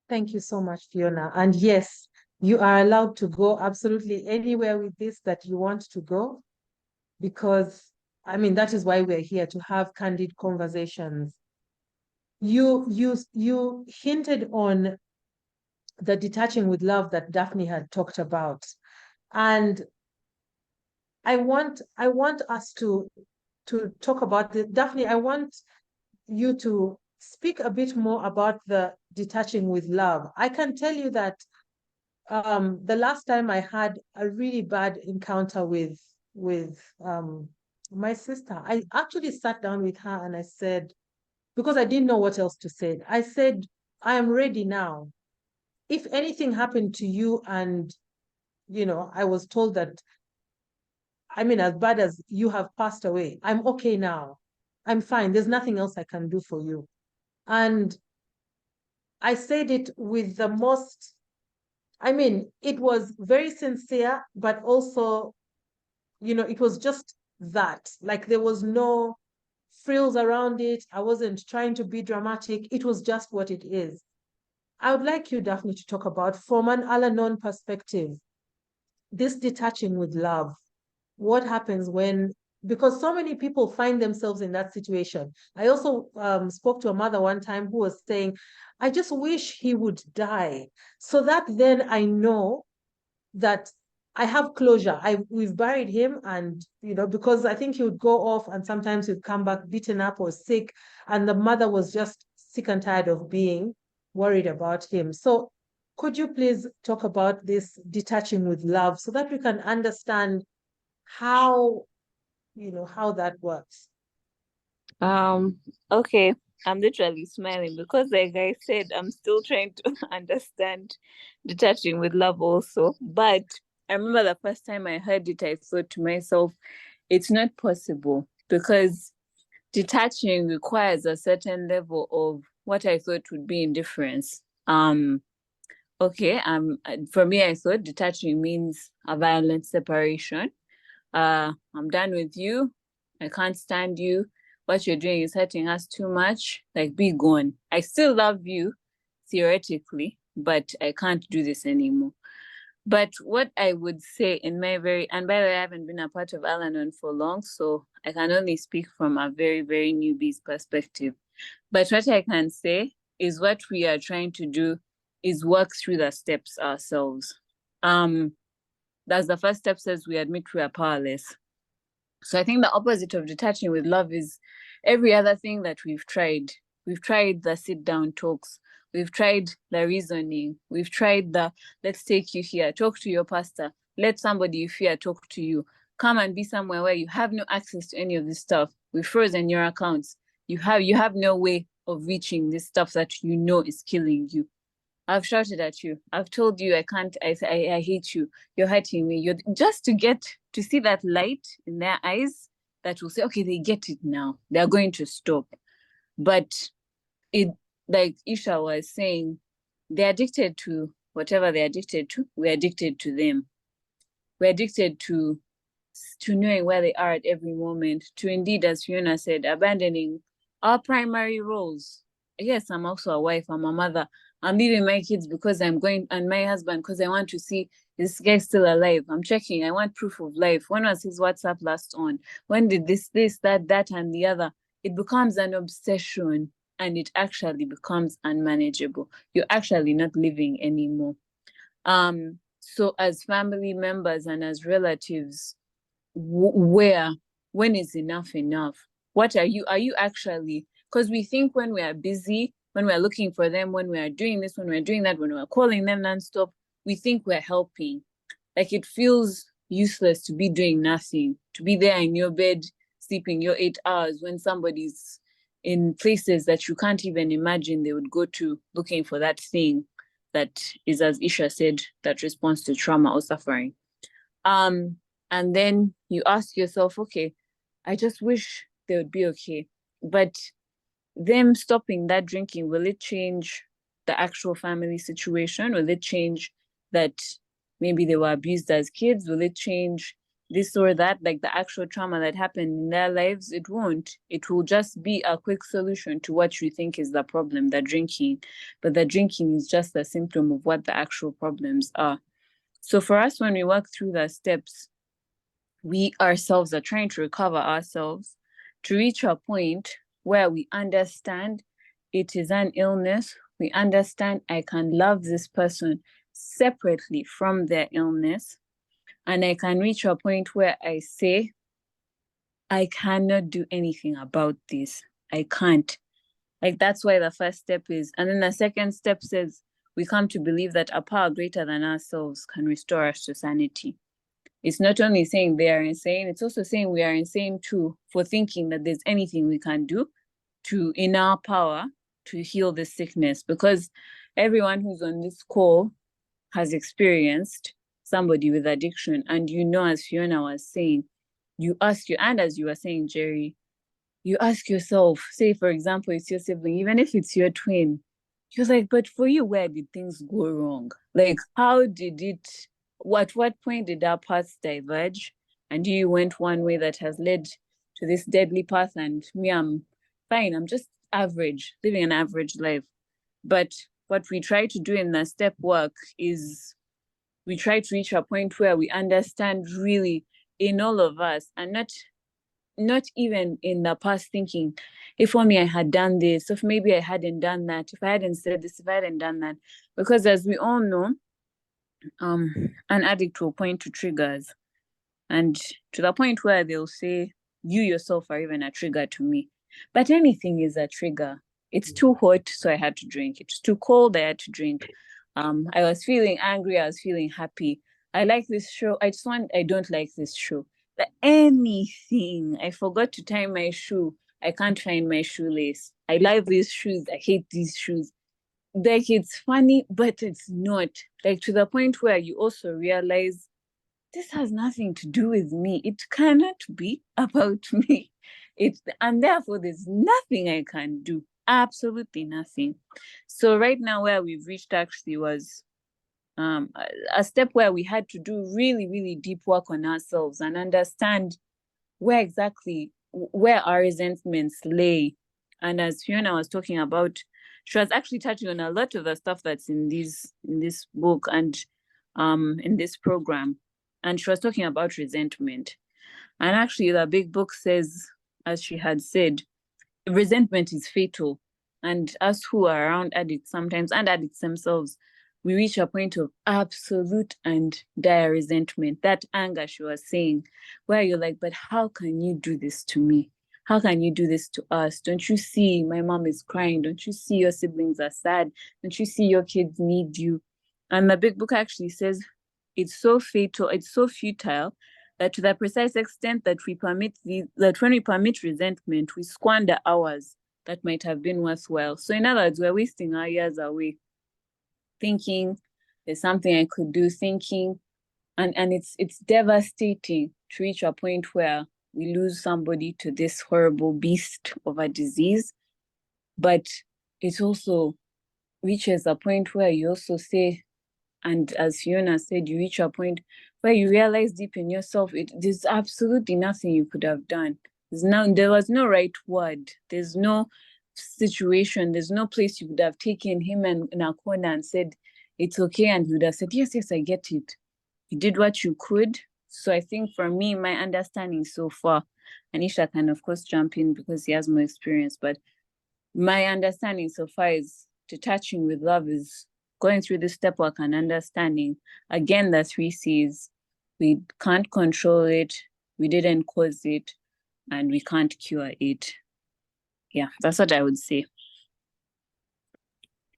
Thank you so much, Fiona. And yes, you are allowed to go absolutely anywhere with this that you want to go, because I mean, that is why we're here, to have candid conversations. You hinted on the detaching with love that Daphne had talked about. And I want us to talk about it. Daphne, I want you to speak a bit more about the detaching with love. I can tell you that the last time I had a really bad encounter with my sister, I actually sat down with her and I said, because I didn't know what else to say, I said, I am ready now. If anything happened to you and, I was told that, I mean, as bad as you have passed away, I'm okay now. I'm fine. There's nothing else I can do for you. And I said it with the most, I mean, it was very sincere, but also, it was just that. Like, there was no frills around it. I wasn't trying to be dramatic. It was just what it is. I would like you, Daphne, to talk about, from an Al-anon perspective, this detaching with love. What happens when, because so many people find themselves in that situation. I also spoke to a mother one time who was saying, I just wish he would die, so that then I know that I have closure. We've buried him, and because I think he would go off and sometimes he'd come back beaten up or sick, and the mother was just sick and tired of being worried about him. So could you please talk about this detaching with love so that we can understand how that works? Okay. I'm literally smiling because, like I said, I'm still trying to understand detaching with love also. But I remember the first time I heard it, I thought to myself, it's not possible, because detaching requires a certain level of what I thought would be indifference. Okay, for me, I thought detaching means a violent separation. I'm done with you. I can't stand you. What you're doing is hurting us too much. Like, be gone. I still love you, theoretically, but I can't do this anymore. But what I would say and by the way, I haven't been a part of Al-anon for long, so I can only speak from a very, very newbie's perspective. But what I can say is what we are trying to do is work through the steps ourselves. That's the first step, says we admit we are powerless. So I think the opposite of detaching with love is every other thing that we've tried. We've tried the sit-down talks. We've tried the reasoning. We've tried the, let's take you here, talk to your pastor, let somebody you fear talk to you, come and be somewhere where you have no access to any of this stuff. We've frozen your accounts. You have no way of reaching this stuff that you know is killing you. I've shouted at you. I've told you I can't, I hate you. You're hurting me. You're just to get to see that light in their eyes that will say, okay, they get it now. They're going to stop. But it, like Isha was saying, they're addicted to whatever they're addicted to. We're addicted to them. We're addicted to knowing where they are at every moment, to indeed, as Fiona said, abandoning our primary roles. Yes, I'm also a wife, I'm a mother. I'm leaving my kids because I'm going, and my husband because I want to see this guy still alive. I'm checking, I want proof of life. When was his WhatsApp last on? When did this, that, and the other? It becomes an obsession, and it actually becomes unmanageable. You're actually not living anymore. So as family members and as relatives, when is enough enough? What are you actually, because we think when we are busy, when we're looking for them, when we are doing this, when we're doing that, when we're calling them nonstop, we think we're helping. Like, it feels useless to be doing nothing, to be there in your bed, sleeping your 8 hours when somebody's in places that you can't even imagine they would go to looking for that thing that is, as Isha said, that responds to trauma or suffering. And then you ask yourself, okay, I just wish they would be okay. But them stopping that drinking, will it change the actual family situation? Will it change that maybe they were abused as kids? Will it change this or that, like the actual trauma that happened in their lives? It won't. It will just be a quick solution to what you think is the problem, the drinking. But the drinking is just a symptom of what the actual problems are. So for us, when we work through the steps, we ourselves are trying to recover ourselves to reach a point where we understand it is an illness. We understand I can love this person separately from their illness. And I can reach a point where I say, I cannot do anything about this. I can't. Like, that's why the first step is. And then the second step says, we come to believe that a power greater than ourselves can restore us to sanity. It's not only saying they are insane, it's also saying we are insane too for thinking that there's anything we can do to, in our power, to heal this sickness. Because everyone who's on this call has experienced somebody with addiction. And you know, as Fiona was saying, you ask you, and as you were saying, Jerry, you ask yourself, say, for example, it's your sibling, even if it's your twin, you're like, but for you, where did things go wrong? Like, how did it, what point did our paths diverge? And you went one way that has led to this deadly path, and me, I'm fine. I'm just average, living an average life. But what we try to do in the step work is we try to reach a point where we understand really in all of us, and not even in the past thinking, if only I had done this, if maybe I hadn't done that, if I hadn't said this, if I hadn't done that. Because as we all know, an addict will point to triggers, and to the point where they'll say, you yourself are even a trigger to me. But anything is a trigger. It's too hot, so I had to drink. It's too cold, I had to drink. I was feeling angry, I was feeling happy. I like this show, I don't like this show. Anything. I forgot to tie my shoe. I can't find my shoelace. I like these shoes. I hate these shoes. Like, it's funny, but it's not. Like, to the point where you also realize this has nothing to do with me. It cannot be about me. And therefore there's nothing I can do. Absolutely nothing. So right now where we've reached actually was a step where we had to do really, really deep work on ourselves and understand where our resentments lay. And as Fiona was talking about, she was actually touching on a lot of the stuff that's in this book and in this program. And she was talking about resentment. And actually the big book says, as she had said, resentment is fatal. And us who are around addicts sometimes, and addicts themselves, we reach a point of absolute and dire resentment, that anger she was saying, where you're like, but how can you do this to me? How can you do this to us? Don't you see my mom is crying? Don't you see your siblings are sad? Don't you see your kids need you? And the big book actually says it's so fatal, it's so futile, that to the precise extent that when we permit resentment, we squander hours that might have been worthwhile. So in other words, we're wasting our years away thinking there's something I could do, thinking, and it's devastating to reach a point where we lose somebody to this horrible beast of a disease. But it also reaches a point where you also say, and as Fiona said, you reach a point where you realize deep in yourself, there's absolutely nothing you could have done. There was no right word. There's no situation. There's no place you would have taken him in a corner and said, it's okay. And he would have said, yes, I get it. You did what you could. So I think for me, my understanding so far, Anisha can of course jump in because he has more experience, but my understanding so far is detaching with love is going through the step work and understanding, again, the 3 C's. We can't control it, we didn't cause it, and we can't cure it. Yeah, that's what I would say.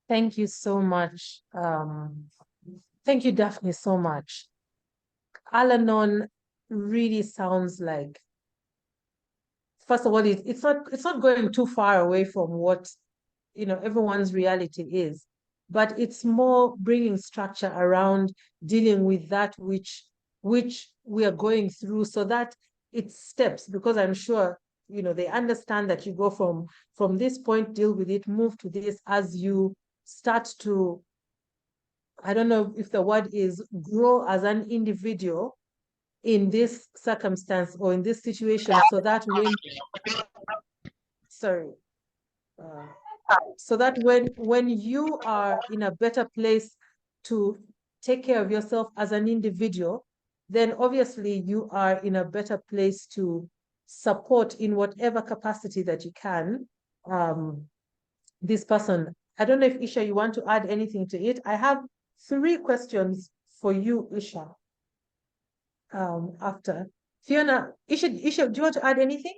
Thank you so much. Thank you, Daphne, so much. Al-anon really sounds like, first of all, it's not going too far away from what everyone's reality is, but it's more bringing structure around dealing with that which we are going through, so that it's steps, because I'm sure they understand that you go from this point, deal with it, move to this, as you start to, I don't know if the word is grow as an individual in this circumstance or in this situation, so that when sorry so that when you are in a better place to take care of yourself as an individual, then obviously you are in a better place to support in whatever capacity that you can this person. I don't know if Isha, you want to add anything to it. I have 3 questions for you, Isha. After Fiona, Isha, do you want to add anything?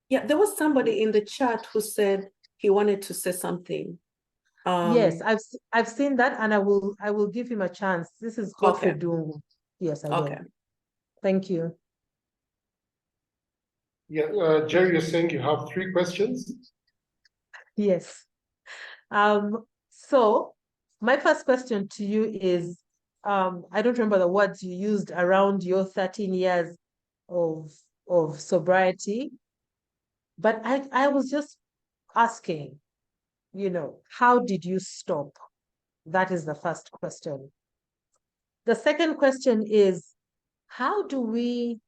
Yeah, there was somebody in the chat who said he wanted to say something. Yes, I've seen that, and I will give him a chance. This is Godfrey Okay. Dungu. Yes, I will. Okay. Thank you. Yeah, Jerry, you're saying you have 3 questions? Yes. So my first question to you is, I don't remember the words you used around your 13 years of sobriety, but I was just asking, how did you stop? That is the first question. The second question is, how do we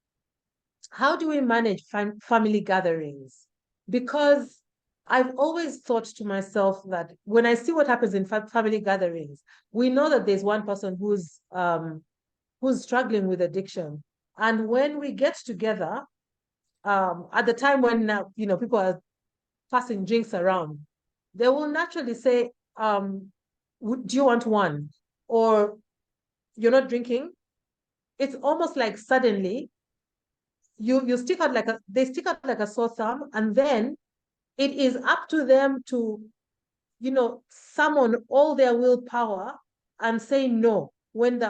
manage family gatherings? Because I've always thought to myself that when I see what happens in family gatherings, we know that there's one person who's struggling with addiction. And when we get together, at the time when people are passing drinks around, they will naturally say, do you want one? Or you're not drinking? It's almost like suddenly you stick out they stick out like a sore thumb, and then it is up to them to summon all their willpower and say no when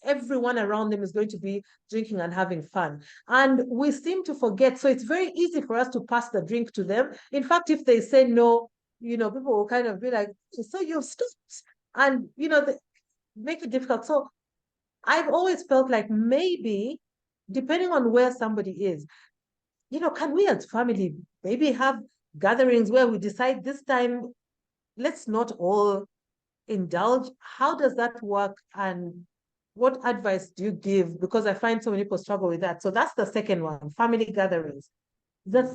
everyone around them is going to be drinking and having fun. And we seem to forget. So it's very easy for us to pass the drink to them. In fact, if they say no, people will kind of be like, so you've stopped. And, they make it difficult. So I've always felt like maybe, depending on where somebody is, can we as family maybe have gatherings where we decide this time, let's not all indulge? How does that work? And what advice do you give? Because I find so many people struggle with that. So that's the second one, family gatherings. The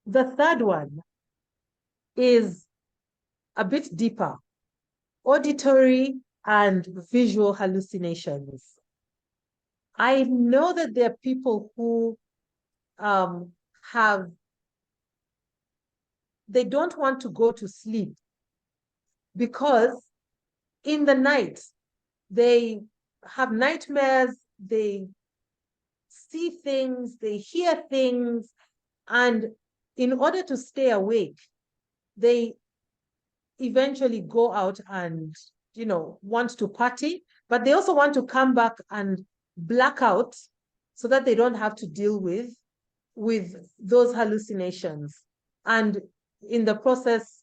third one is a bit deeper, auditory and visual hallucinations. I know that there are people who they don't want to go to sleep because in the night they have nightmares, they see things, they hear things, and in order to stay awake, they eventually go out and want to party, but they also want to come back and black out so that they don't have to deal with those hallucinations. And in the process,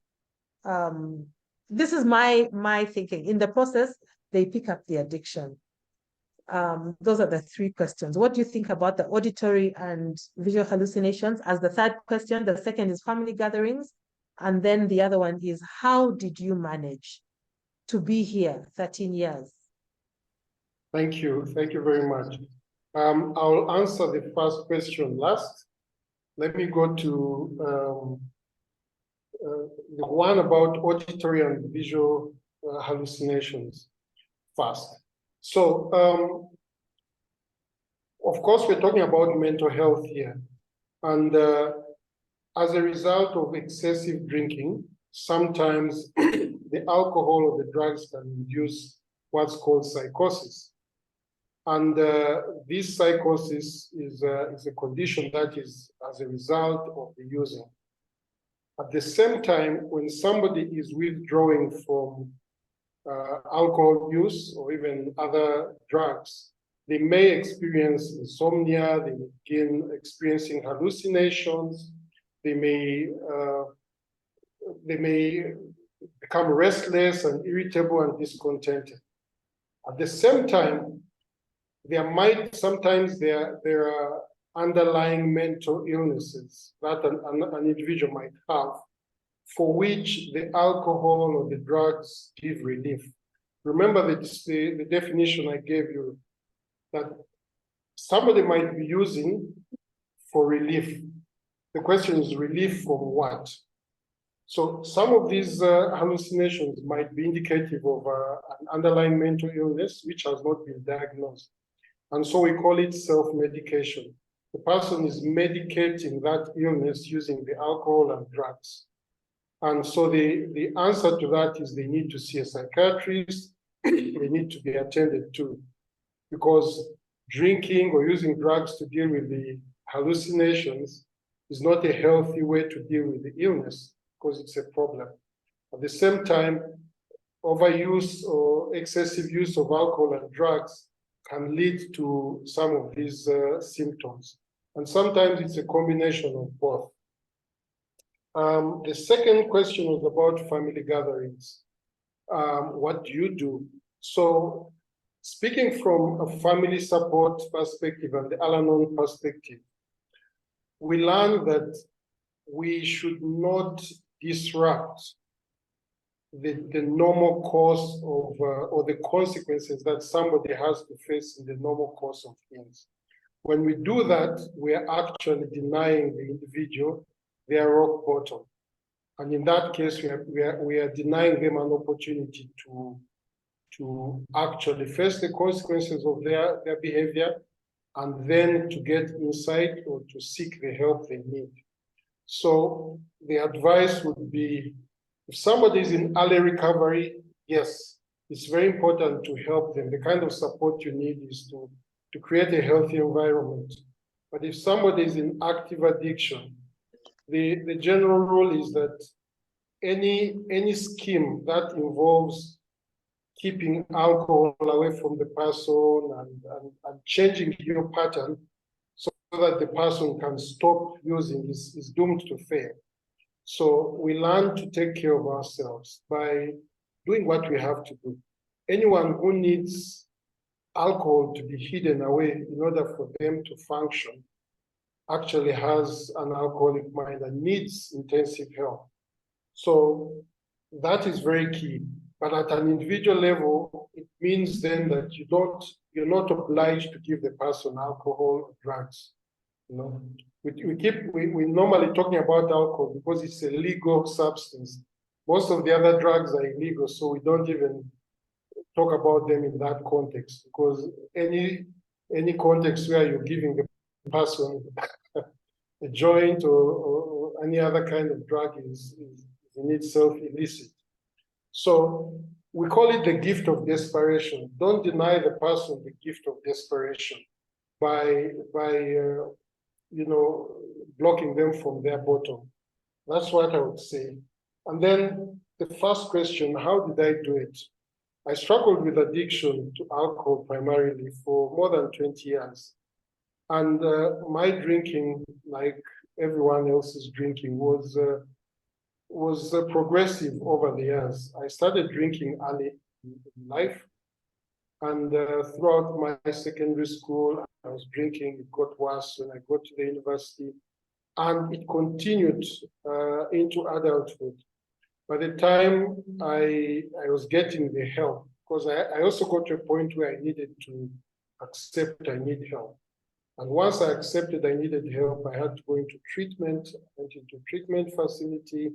this is my thinking. In the process, they pick up the addiction. Those are the 3 questions. What do you think about the auditory and visual hallucinations as the third question? The second is family gatherings. And then the other one is, how did you manage to be here 13 years? Thank you. Thank you very much. I'll answer the first question last. Let me go to the one about auditory and visual hallucinations first. So, of course, we're talking about mental health here. And as a result of excessive drinking, sometimes the alcohol or the drugs can induce what's called psychosis. And this psychosis is a condition that is as a result of the using. At the same time, when somebody is withdrawing from alcohol use or even other drugs, They may experience insomnia, they may begin experiencing hallucinations, they may become restless and irritable and discontented. At the same time, sometimes there are underlying mental illnesses that an individual might have, for which the alcohol or the drugs give relief. Remember the definition I gave you, that somebody might be using for relief. The question is, relief from what? So some of these hallucinations might be indicative of an underlying mental illness which has not been diagnosed. And so we call it self-medication. The person is medicating that illness using the alcohol and drugs. And so the answer to that is they need to see a psychiatrist, they need to be attended to, because drinking or using drugs to deal with the hallucinations is not a healthy way to deal with the illness, because it's a problem. At the same time, overuse or excessive use of alcohol and drugs can lead to some of these symptoms. And sometimes it's a combination of both. The second question was about family gatherings. What do you do? So speaking from a family support perspective and the Al-anon perspective, we learned that we should not disrupt the normal course of, or the consequences that somebody has to face in the normal course of things. When we do that, we are actually denying the individual their rock bottom. And in that case, we are denying them an opportunity to actually face the consequences of their behavior, and then to get insight or to seek the help they need. So the advice would be, if somebody is in early recovery, yes, it's very important to help them. The kind of support you need is to create a healthy environment. But if somebody is in active addiction, the general rule is that any scheme that involves keeping alcohol away from the person and changing your pattern so that the person can stop using is doomed to fail. So we learn to take care of ourselves by doing what we have to do. Anyone who needs alcohol to be hidden away in order for them to function actually has an alcoholic mind and needs intensive help. So that is very key. But at an individual level, it means then that you're not obliged to give the person alcohol or drugs. You know, we're normally talking about alcohol because it's a legal substance. Most of the other drugs are illegal, so we don't even talk about them in that context, because any context where you're giving the person a joint or any other kind of drug is in itself illicit. So we call it the gift of desperation. Don't deny the person the gift of desperation by blocking them from their bottom. That's what I would say. And then the first question, how did I do it? I struggled with addiction to alcohol primarily for more than 20 years. And my drinking, like everyone else's drinking, was progressive over the years. I started drinking early in life. And throughout my secondary school, I was drinking. It got worse when I got to the university. And it continued into adulthood. By the time I was getting the help, because I also got to a point where I needed to accept I need help. And once I accepted I needed help, I had to go into treatment. I went into a treatment facility.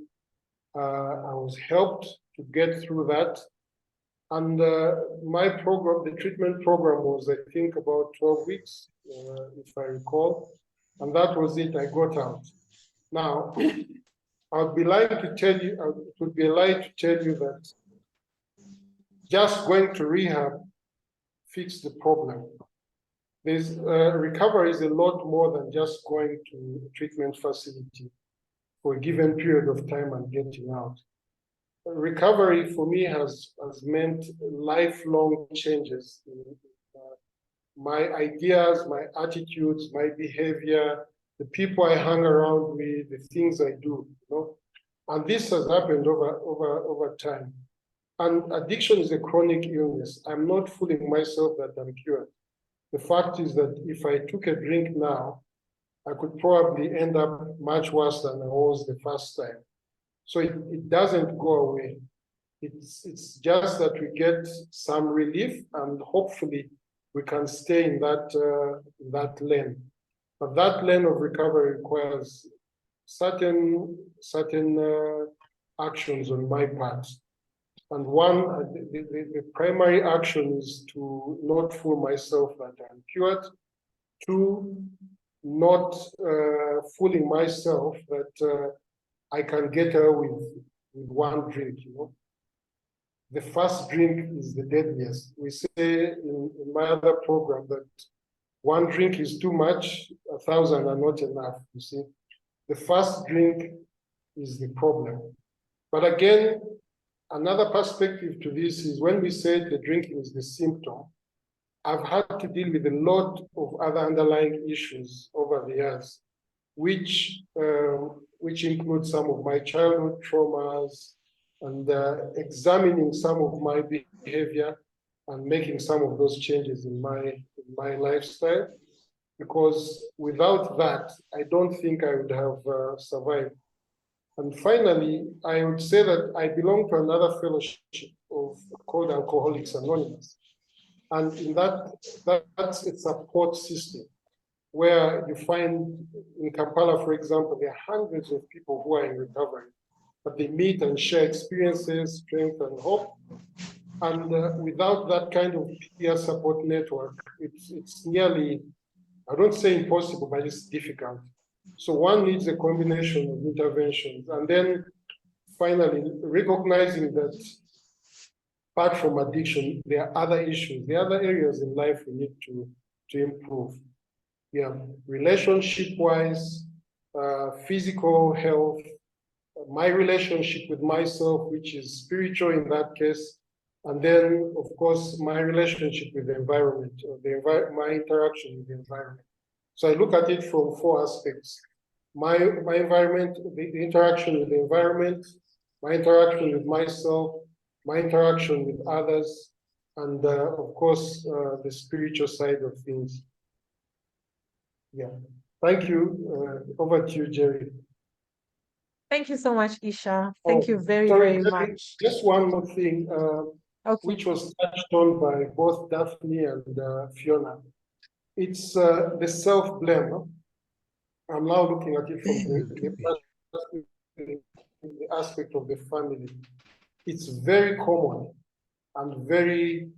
I was helped to get through that. And my program, the treatment program, was, I think, about 12 weeks, if I recall. And that was it. I got out. Now, I would be lying to tell you, it would be a lie to tell you that just going to rehab fixed the problem. There's recovery is a lot more than just going to a treatment facility for a given period of time and getting out. Recovery for me has meant lifelong changes my ideas, my attitudes, my behavior, the people I hang around with, the things I do, you know. And this has happened over time. And addiction is a chronic illness. I'm not fooling myself that I'm cured. The fact is that if I took a drink now, I could probably end up much worse than I was the first time. So it doesn't go away. It's just that we get some relief, and hopefully we can stay in that lane. But that lane of recovery requires certain actions on my part. And one, the primary action is to not fool myself that I'm cured. Two, not fooling myself that I can get away with one drink, you know. The first drink is the deadliest. We say in my other program that one drink is too much, 1,000 are not enough, you see. The first drink is the problem. But again, another perspective to this is when we say the drinking is the symptom, I've had to deal with a lot of other underlying issues over the years, which include some of my childhood traumas, and examining some of my behavior and making some of those changes in my lifestyle. Because without that, I don't think I would have survived. And finally, I would say that I belong to another fellowship called Alcoholics Anonymous. And in that's a support system where you find in Kampala, for example, there are hundreds of people who are in recovery, but they meet and share experiences, strength, and hope. And without that kind of peer support network, it's nearly, I don't say impossible, but it's difficult. So one needs a combination of interventions. And then finally, recognizing that apart from addiction, there are other issues, there are other areas in life we need to improve. Yeah, relationship-wise, physical health, my relationship with myself, which is spiritual in that case, and then, of course, my relationship with the environment, my interaction with the environment. So I look at it from 4 aspects. My environment, the interaction with the environment, my interaction with myself, my interaction with others, and of course, the spiritual side of things. Yeah, thank you. Over to you, Jerry. Thank you so much, Isha. Thank you very, sorry, very Jerry, much. Just one more thing, Okay. which was touched on by both Daphne and Fiona. It's the self-blame. I'm now looking at it from the aspect of the family. It's very common and very,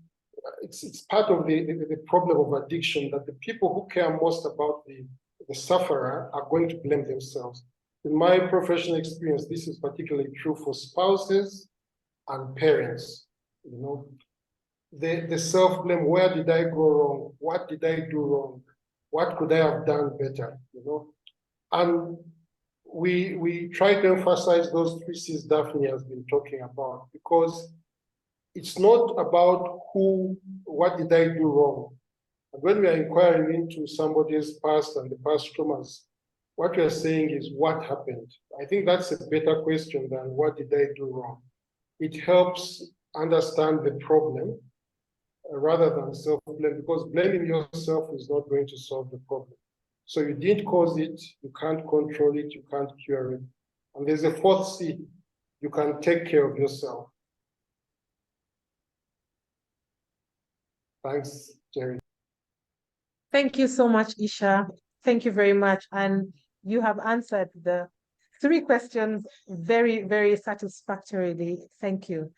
it's part of the problem of addiction, that the people who care most about the sufferer are going to blame themselves. In my professional experience, this is particularly true for spouses and parents. You know, the self-blame, where did I go wrong? What did I do wrong? What could I have done better? You know, and we try to emphasize those 3 C's Daphne has been talking about, because it's not about what did I do wrong. And when we are inquiring into somebody's past and the past traumas, what we are saying is what happened. I think that's a better question than what did I do wrong. It helps understand the problem rather than self-blame, because blaming yourself is not going to solve the problem. So you didn't cause it, you can't control it, you can't cure it. And there's a 4th C, you can take care of yourself. Thanks, Jerry. Thank you so much, Isha. Thank you very much. And you have answered the 3 questions very, very satisfactorily. Thank you.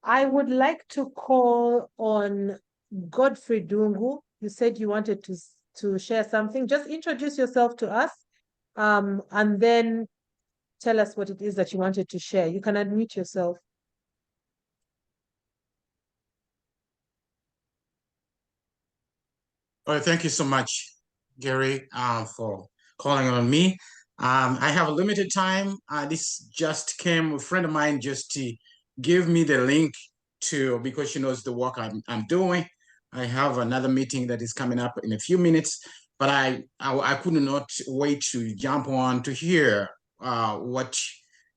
I would like to call on Godfrey Dungu. You said you wanted to share something. Just introduce yourself to us, and then tell us what it is that you wanted to share. You can unmute yourself. All right, thank you so much, Gary, for calling on me. I have a limited time. This just came, a friend of mine just to give me the link to, because she knows the work I'm doing. I have another meeting that is coming up in a few minutes, but I could not wait to jump on to hear what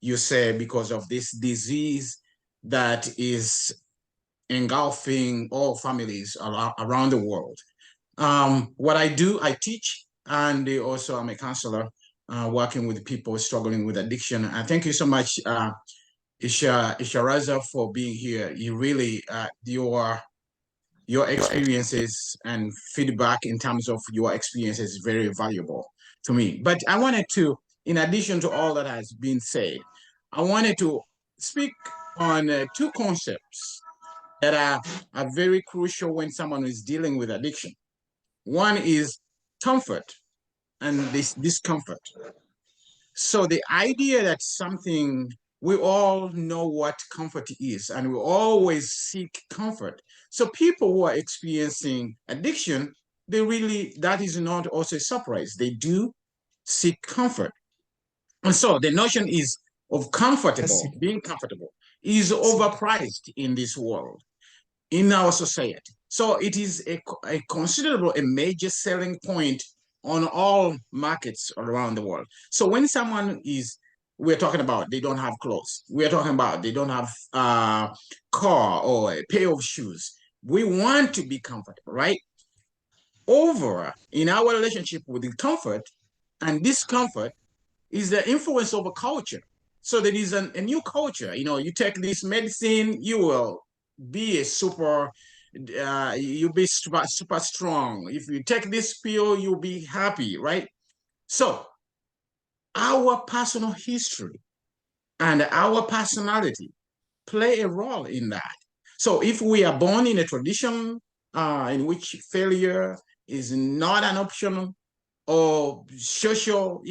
you say because of this disease that is engulfing all families around the world. What I do, I teach, and also I'm a counselor working with people struggling with addiction. And thank you so much, Isharaza, for being here. You really, your experiences and feedback in terms of your experiences is very valuable to me. But I wanted to, in addition to all that has been said, I wanted to speak on two concepts that are very crucial when someone is dealing with addiction. One is comfort and this discomfort. So the idea that something, we all know what comfort is, and we always seek comfort. So people who are experiencing addiction, that is not also a surprise. They do seek comfort. And so the notion is of being comfortable is overpriced in this world, in our society. So it is a considerable, a major selling point on all markets around the world. So when someone we're talking about they don't have clothes, we're talking about they don't have a car or a pair of shoes, we want to be comfortable, right? In our relationship with the comfort and discomfort is the influence of a culture. So there is a new culture. You take this medicine, you will be you'll be super strong. If you take this pill, you'll be happy, right? So our personal history and our personality play a role in that. So if we are born in a tradition in which failure is not an option, or social,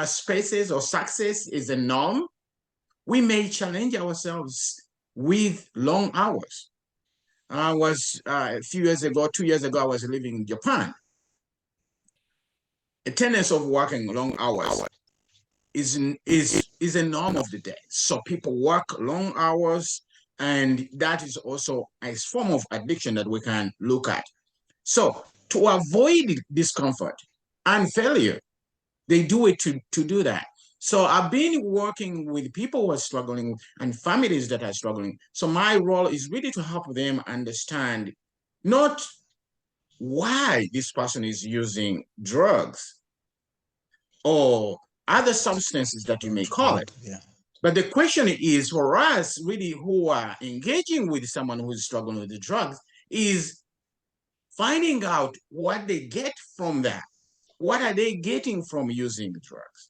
spaces or success is a norm, we may challenge ourselves with long hours. I was a few years ago, 2 years ago, I was living in Japan. A tendency of working long hours is a norm of the day. So people work long hours, and that is also a form of addiction that we can look at. So to avoid discomfort and failure, they do it to do that. So I've been working with people who are struggling and families that are struggling. So my role is really to help them understand not why this person is using drugs or other substances that you may call it. Yeah. But the question is, for us really who are engaging with someone who is struggling with the drugs, is finding out what they get from that. What are they getting from using drugs?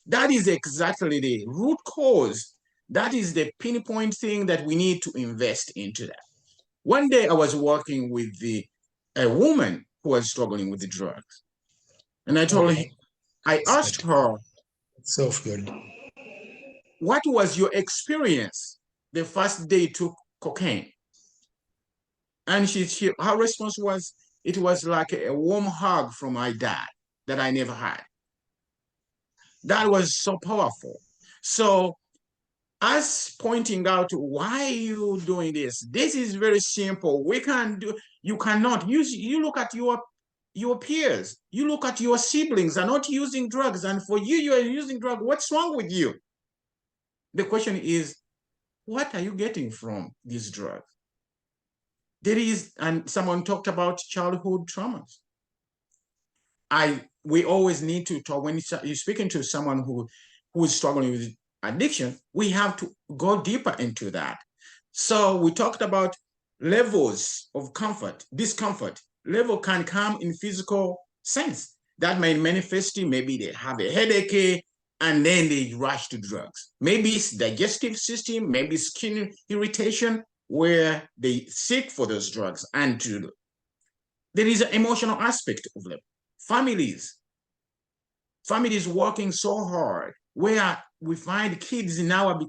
That is exactly the root cause. That is the pinpoint thing that we need to invest into that. One day I was working with a woman who was struggling with the drugs. And I asked her, so good. what was your experience the first day you took cocaine? And her response was, it was like a warm hug from my dad that I never had. That was so powerful. So us pointing out, why are you doing this? This is very simple. You cannot use, you look at your peers, you look at your siblings are not using drugs, and for you are using drugs. What's wrong with you? The question is, what are you getting from these drugs? And someone talked about childhood traumas. We always need to talk, when you're speaking to someone who is struggling with addiction, we have to go deeper into that. So we talked about levels of discomfort. Level can come in physical sense. That may manifest, maybe they have a headache and then they rush to drugs. Maybe it's digestive system, maybe skin irritation, where they seek for those drugs. And there is an emotional aspect of them. Families working so hard, where we find kids now are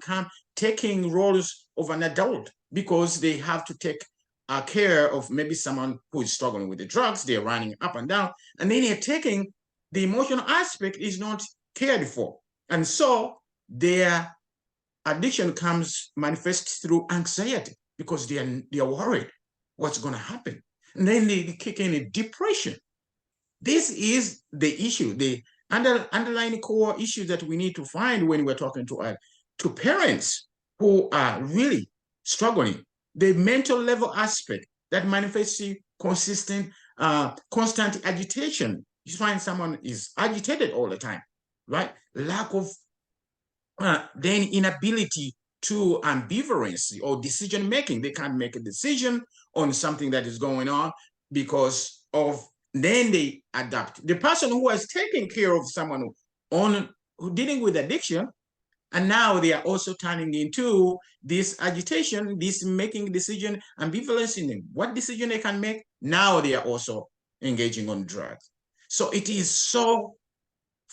taking roles of an adult because they have to take care of maybe someone who is struggling with the drugs. They're running up and down, and then they're taking the emotional aspect is not cared for. And so their addiction manifests through anxiety because they are worried what's going to happen. And then they kick in a depression. This is the issue, the underlying core issue that we need to find when we're talking to parents who are really struggling. The mental level aspect that manifests constant agitation. You find someone is agitated all the time, right? Lack of then inability to ambivalence or decision making. They can't make a decision on something that is going on because of, then they adapt. The person who was taking care of someone who dealing with addiction, and now they are also turning into this agitation, this making decision, ambivalence in what decision they can make. Now they are also engaging on drugs. So it is so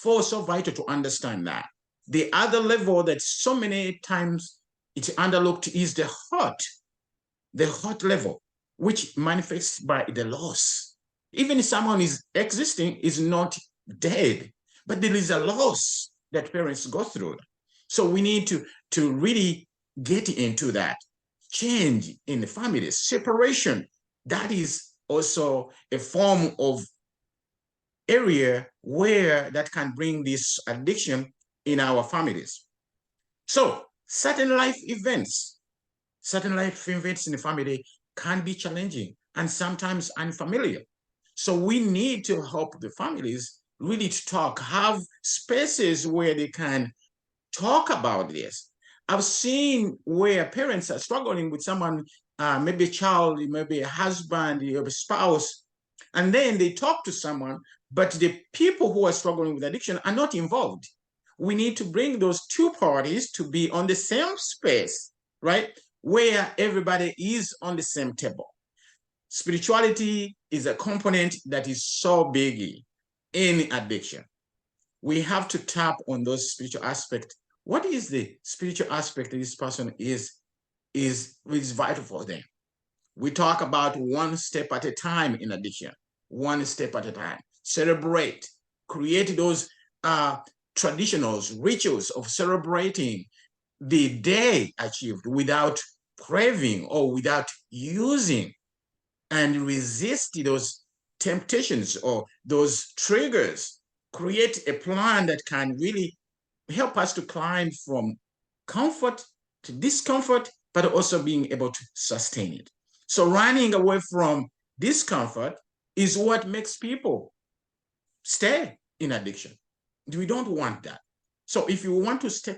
vital to understand that. The other level that so many times it's underlooked is the heart level, which manifests by the loss. Even if someone is existing, is not dead, but there is a loss that parents go through. So we need to really get into that. Change in the family, separation, that is also a form of area where that can bring this addiction in our families. So certain life events in the family can be challenging and sometimes unfamiliar. So we need to help the families really to talk, have spaces where they can talk about this. I've seen where parents are struggling with someone, maybe a child, maybe a husband, a spouse, and then they talk to someone, but the people who are struggling with addiction are not involved. We need to bring those two parties to be on the same space, right? Where everybody is on the same table. Spirituality is a component that is so big in addiction. We have to tap on those spiritual aspects. What is the spiritual aspect that this person is vital for them? We talk about one step at a time in addiction, one step at a time. Celebrate, create those traditionals, rituals of celebrating the day achieved without craving or without using, and resist those temptations or those triggers. Create a plan that can really help us to climb from comfort to discomfort, but also being able to sustain it. So running away from discomfort is what makes people stay in addiction. We don't want that. So if you want to stay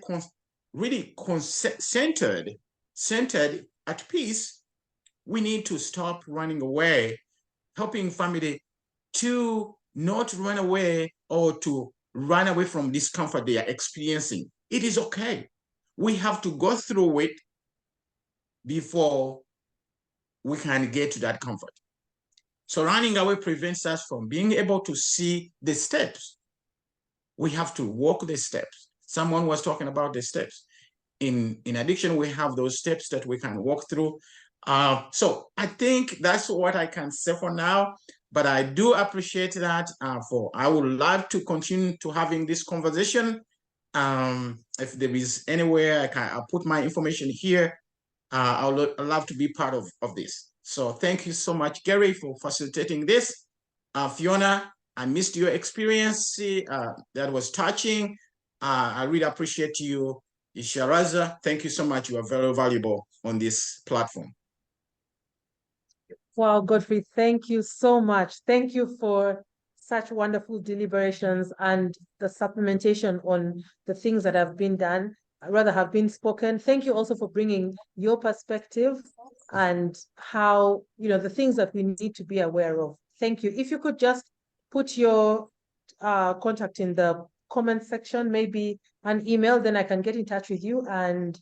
really centered at peace, we need to stop running away, helping family to not run away or to run away from discomfort they are experiencing. It is okay. We have to go through it before we can get to that comfort. So running away prevents us from being able to see the steps. We have to walk the steps. Someone was talking about the steps. In addiction, we have those steps that we can walk through. So I think that's what I can say for now, but I do appreciate that. I would love to continue to having this conversation. If there is anywhere I'll put my information here. I'd love to be part of this. So thank you so much, Gary, for facilitating this. Fiona, I missed your experience. That was touching. I really appreciate you. Isharaza, thank you so much. You are very valuable on this platform. Wow, Godfrey, thank you so much. Thank you for such wonderful deliberations and the supplementation on the things that have been done, rather have been spoken. Thank you also for bringing your perspective and how, the things that we need to be aware of. Thank you. If you could just put your contact in the comment section, maybe an email, then I can get in touch with you and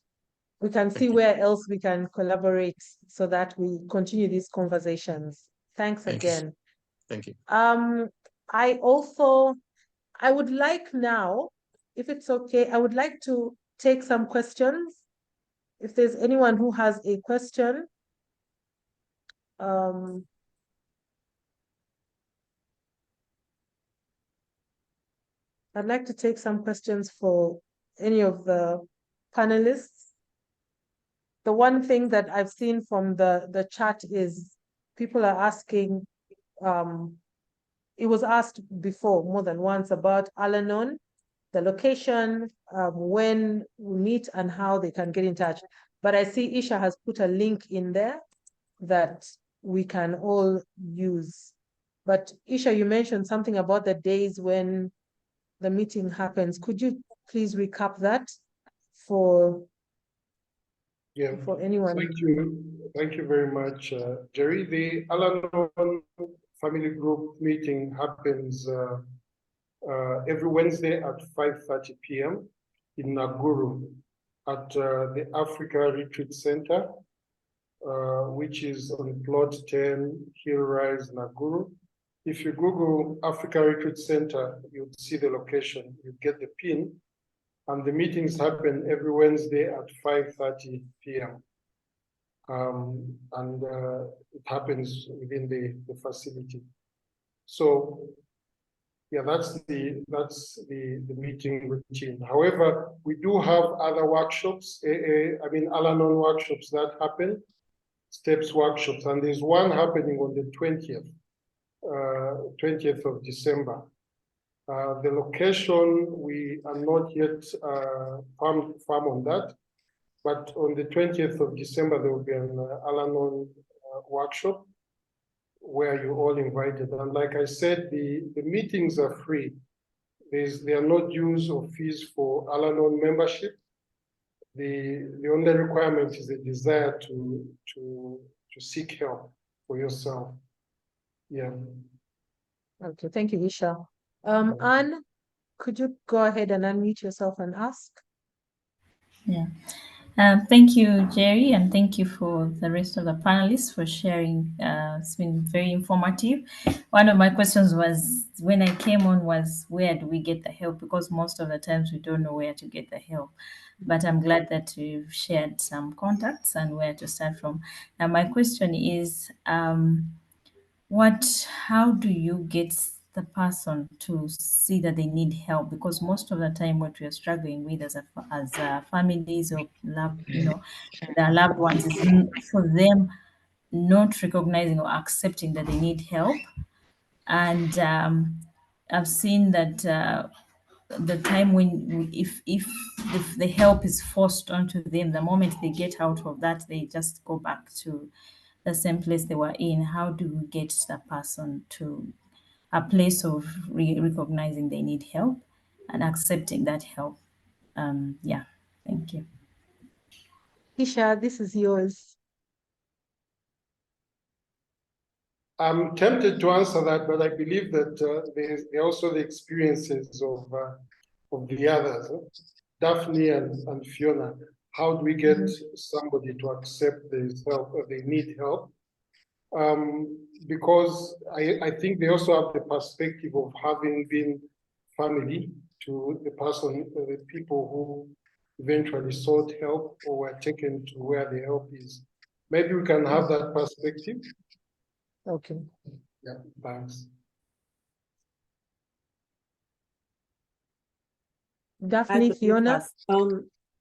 we can see where else we can collaborate so that we continue these conversations. Thanks again. Thank you. I would like now, if it's okay, I would like to take some questions. If there's anyone who has a question. I'd like to take some questions for any of the panelists. The one thing that I've seen from the chat is people are asking, it was asked before more than once about Al-anon, the location, when we meet and how they can get in touch. But I see Isha has put a link in there that we can all use. But Isha, you mentioned something about the days when the meeting happens. Could you please recap that for anyone? Thank you very much, Jerry. The Al-anon family group meeting happens every Wednesday at 5:30 p.m. in Nakuru at the Africa Retreat Center, which is on plot 10 Hill Rise, Nakuru. If you Google Africa Retreat Center, you'll see the location, you get the pin, and the meetings happen every Wednesday at 5:30 p.m. It happens within the facility. So yeah, that's the meeting routine. However, we do have other workshops, Al-anon workshops that happen, steps workshops, and there's one happening on the 20th of December. The location, we are not yet firm on that, but on the 20th of December, there will be an Al-anon workshop where you're all invited. And like I said, the meetings are free. There are no dues or fees for Al-anon membership. The only requirement is a desire to seek help for yourself. Yeah. Okay, thank you, Isha. Anne, could you go ahead and unmute yourself and ask? Yeah. Thank you, Jerry, and thank you for the rest of the panelists for sharing. It's been very informative. One of my questions was, when I came on, was where do we get the help? Because most of the times we don't know where to get the help. But I'm glad that you've shared some contacts and where to start from. Now, my question is, how do you get the person to see that they need help? Because most of the time what we are struggling with as families or their loved ones is for them not recognizing or accepting that they need help. And I've seen that the time when if the help is forced onto them, the moment they get out of that, they just go back to the same place they were in. How do we get the person to a place of recognizing they need help and accepting that help? Yeah, thank you. Isha, this is yours. I'm tempted to answer that, but I believe that there are also the experiences of the others, Daphne and Fiona. How do we get somebody to accept this help, or they need help? Because I think they also have the perspective of having been family to the person, the people who eventually sought help or were taken to where the help is. Maybe we can have that perspective. Okay. Yeah, thanks. Daphne, Fiona?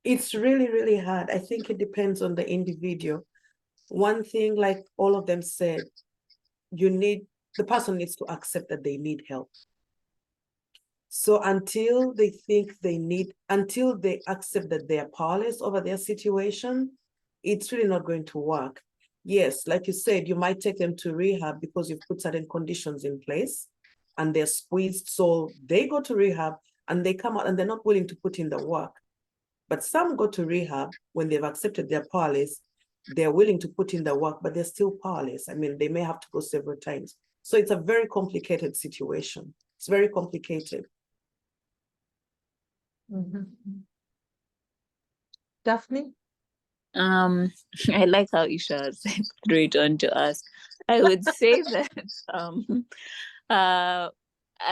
It's really, really hard. I think it depends on the individual. One thing, like all of them said, the person needs to accept that they need help. So until they accept that they are powerless over their situation, it's really not going to work. Yes, like you said, you might take them to rehab because you've put certain conditions in place and they're squeezed. So they go to rehab and they come out and they're not willing to put in the work. But some go to rehab when they've accepted they're powerless, they're willing to put in the work, but they're still powerless. I mean, they may have to go several times. So it's a very complicated situation. It's very complicated. Mm-hmm. Daphne? I like how Isha threw it on to us. I would say that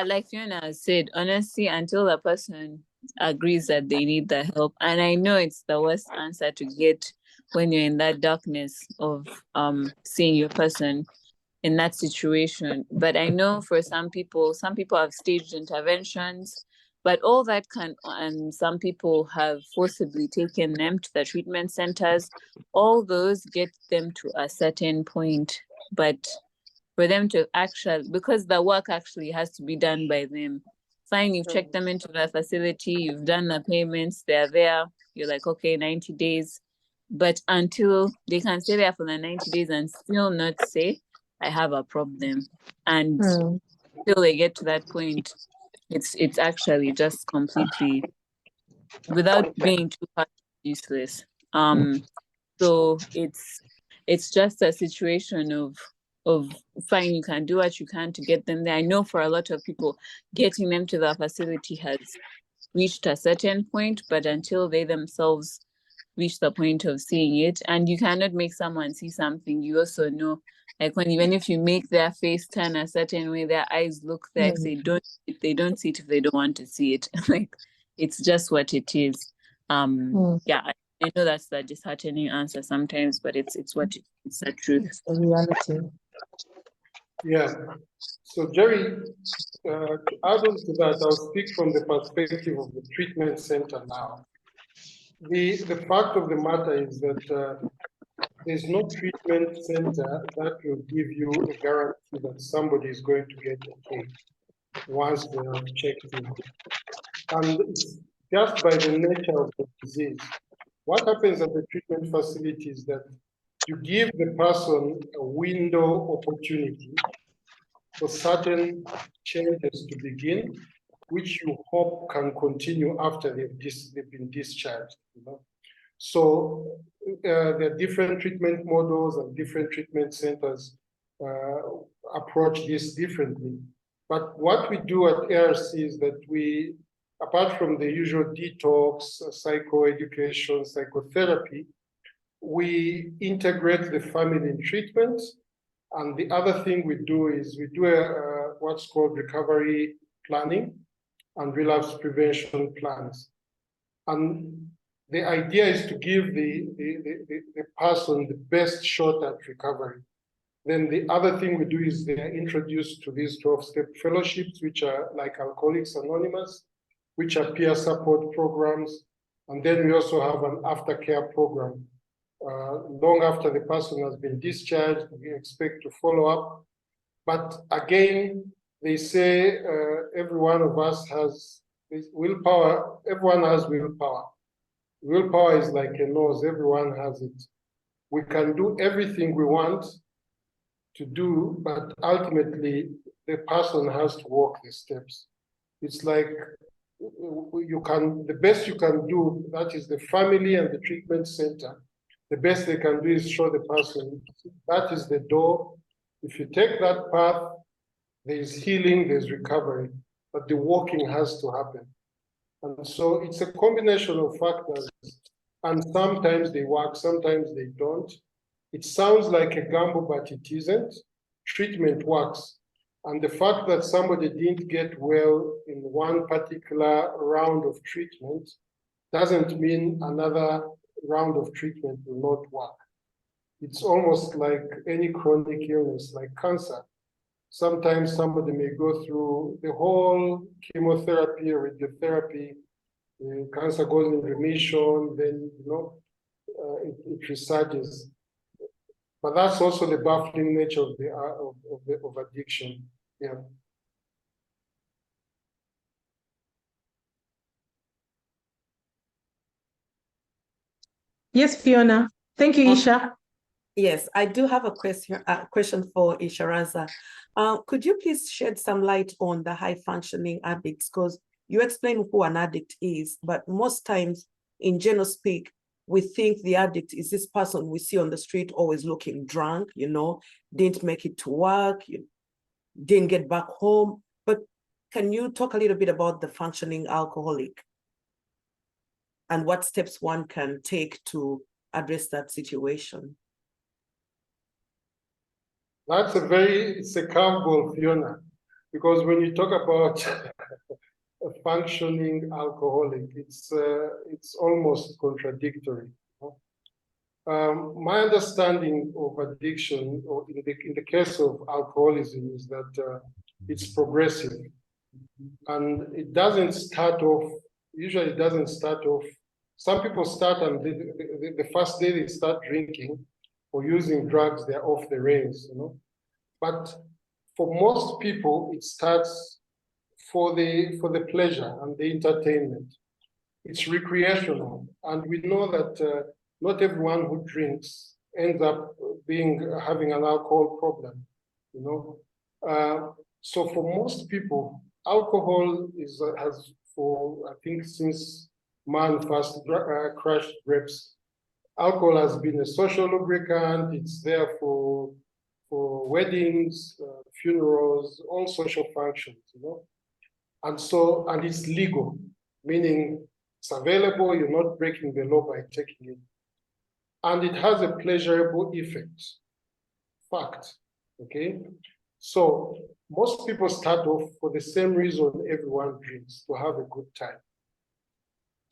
like Fiona said, honestly, until the person agrees that they need the help, and I know it's the worst answer to get when you're in that darkness of seeing your person in that situation. But I know for some people have staged interventions, but all that some people have forcibly taken them to the treatment centers. All those get them to a certain point but for them to actually, because the work actually has to be done by them. Fine, you've checked them into the facility, you've done the payments, they're there, you're like, okay, 90 days. But until they can stay there for the 90 days and still not say, I have a problem. And until they get to that point, it's actually just completely, without being too useless. So it's just a situation of fine, you can do what you can to get them there. I know for a lot of people, getting them to the facility has reached a certain point, but until they themselves reach the point of seeing it, and you cannot make someone see something, you also know, like when even if you make their face turn a certain way, their eyes look there, they don't see it if they don't want to see it. Like, it's just what it is. Yeah, I know that's the disheartening answer sometimes, but it's what it's the truth. It's the reality. Yeah. So Jerry, to add on to that, I'll speak from the perspective of the treatment center now. The fact of the matter is that there's no treatment center that will give you a guarantee that somebody is going to get okay once they have checked in. And it's just by the nature of the disease. What happens at the treatment facility is that you give the person a window opportunity for certain changes to begin, which you hope can continue after they've been discharged. You know? So there are different treatment models and different treatment centers approach this differently. But what we do at ARC is that we, apart from the usual detox, psychoeducation, psychotherapy, we integrate the family in treatment. And the other thing we do is we do what's called recovery planning and relapse prevention plans. And the idea is to give the person the best shot at recovery. Then the other thing we do is they are introduced to these 12-step fellowships, which are like Alcoholics Anonymous, which are peer support programs. And then we also have an aftercare program. Long after the person has been discharged, we expect to follow up. But again, they say every one of us has willpower. Everyone has willpower. Willpower is like a nose. Everyone has it. We can do everything we want to do, but ultimately the person has to walk the steps. It's like the best you can do, that is the family and the treatment center. The best they can do is show the person that is the door. If you take that path, there's healing, there's recovery, but the walking has to happen. And so it's a combination of factors, and sometimes they work, sometimes they don't. It sounds like a gamble, but it isn't. Treatment works. And the fact that somebody didn't get well in one particular round of treatment doesn't mean another round of treatment will not work. It's almost like any chronic illness, like cancer. Sometimes somebody may go through the whole chemotherapy, radiotherapy, the cancer goes in remission, then it resurges. But that's also the baffling nature of addiction. Yeah. Yes, Fiona. Thank you, Isha. Yes, I do have a question for Isharaza. Could you please shed some light on the high-functioning addicts? Because you explained who an addict is, but most times in general speak, we think the addict is this person we see on the street always looking drunk, didn't make it to work, didn't get back home. But can you talk a little bit about the functioning alcoholic and what steps one can take to address that situation? It's a curveball, Fiona, because when you talk about a functioning alcoholic, it's almost contradictory. My understanding of addiction, or in the case of alcoholism, is that it's progressive, and it doesn't start off. Usually, it doesn't start off. Some people start, and the first day they start drinking, or using drugs, they're off the rails, you know. But for most people, it starts for the pleasure and the entertainment. It's recreational, and we know that not everyone who drinks ends up having an alcohol problem, you know. So for most people, alcohol has, for I think since man first crushed grapes, alcohol has been a social lubricant. It's there for weddings, funerals, all social functions, you know. And it's legal, meaning it's available, you're not breaking the law by taking it. And it has a pleasurable effect. Fact, okay? So most people start off for the same reason everyone drinks, to have a good time.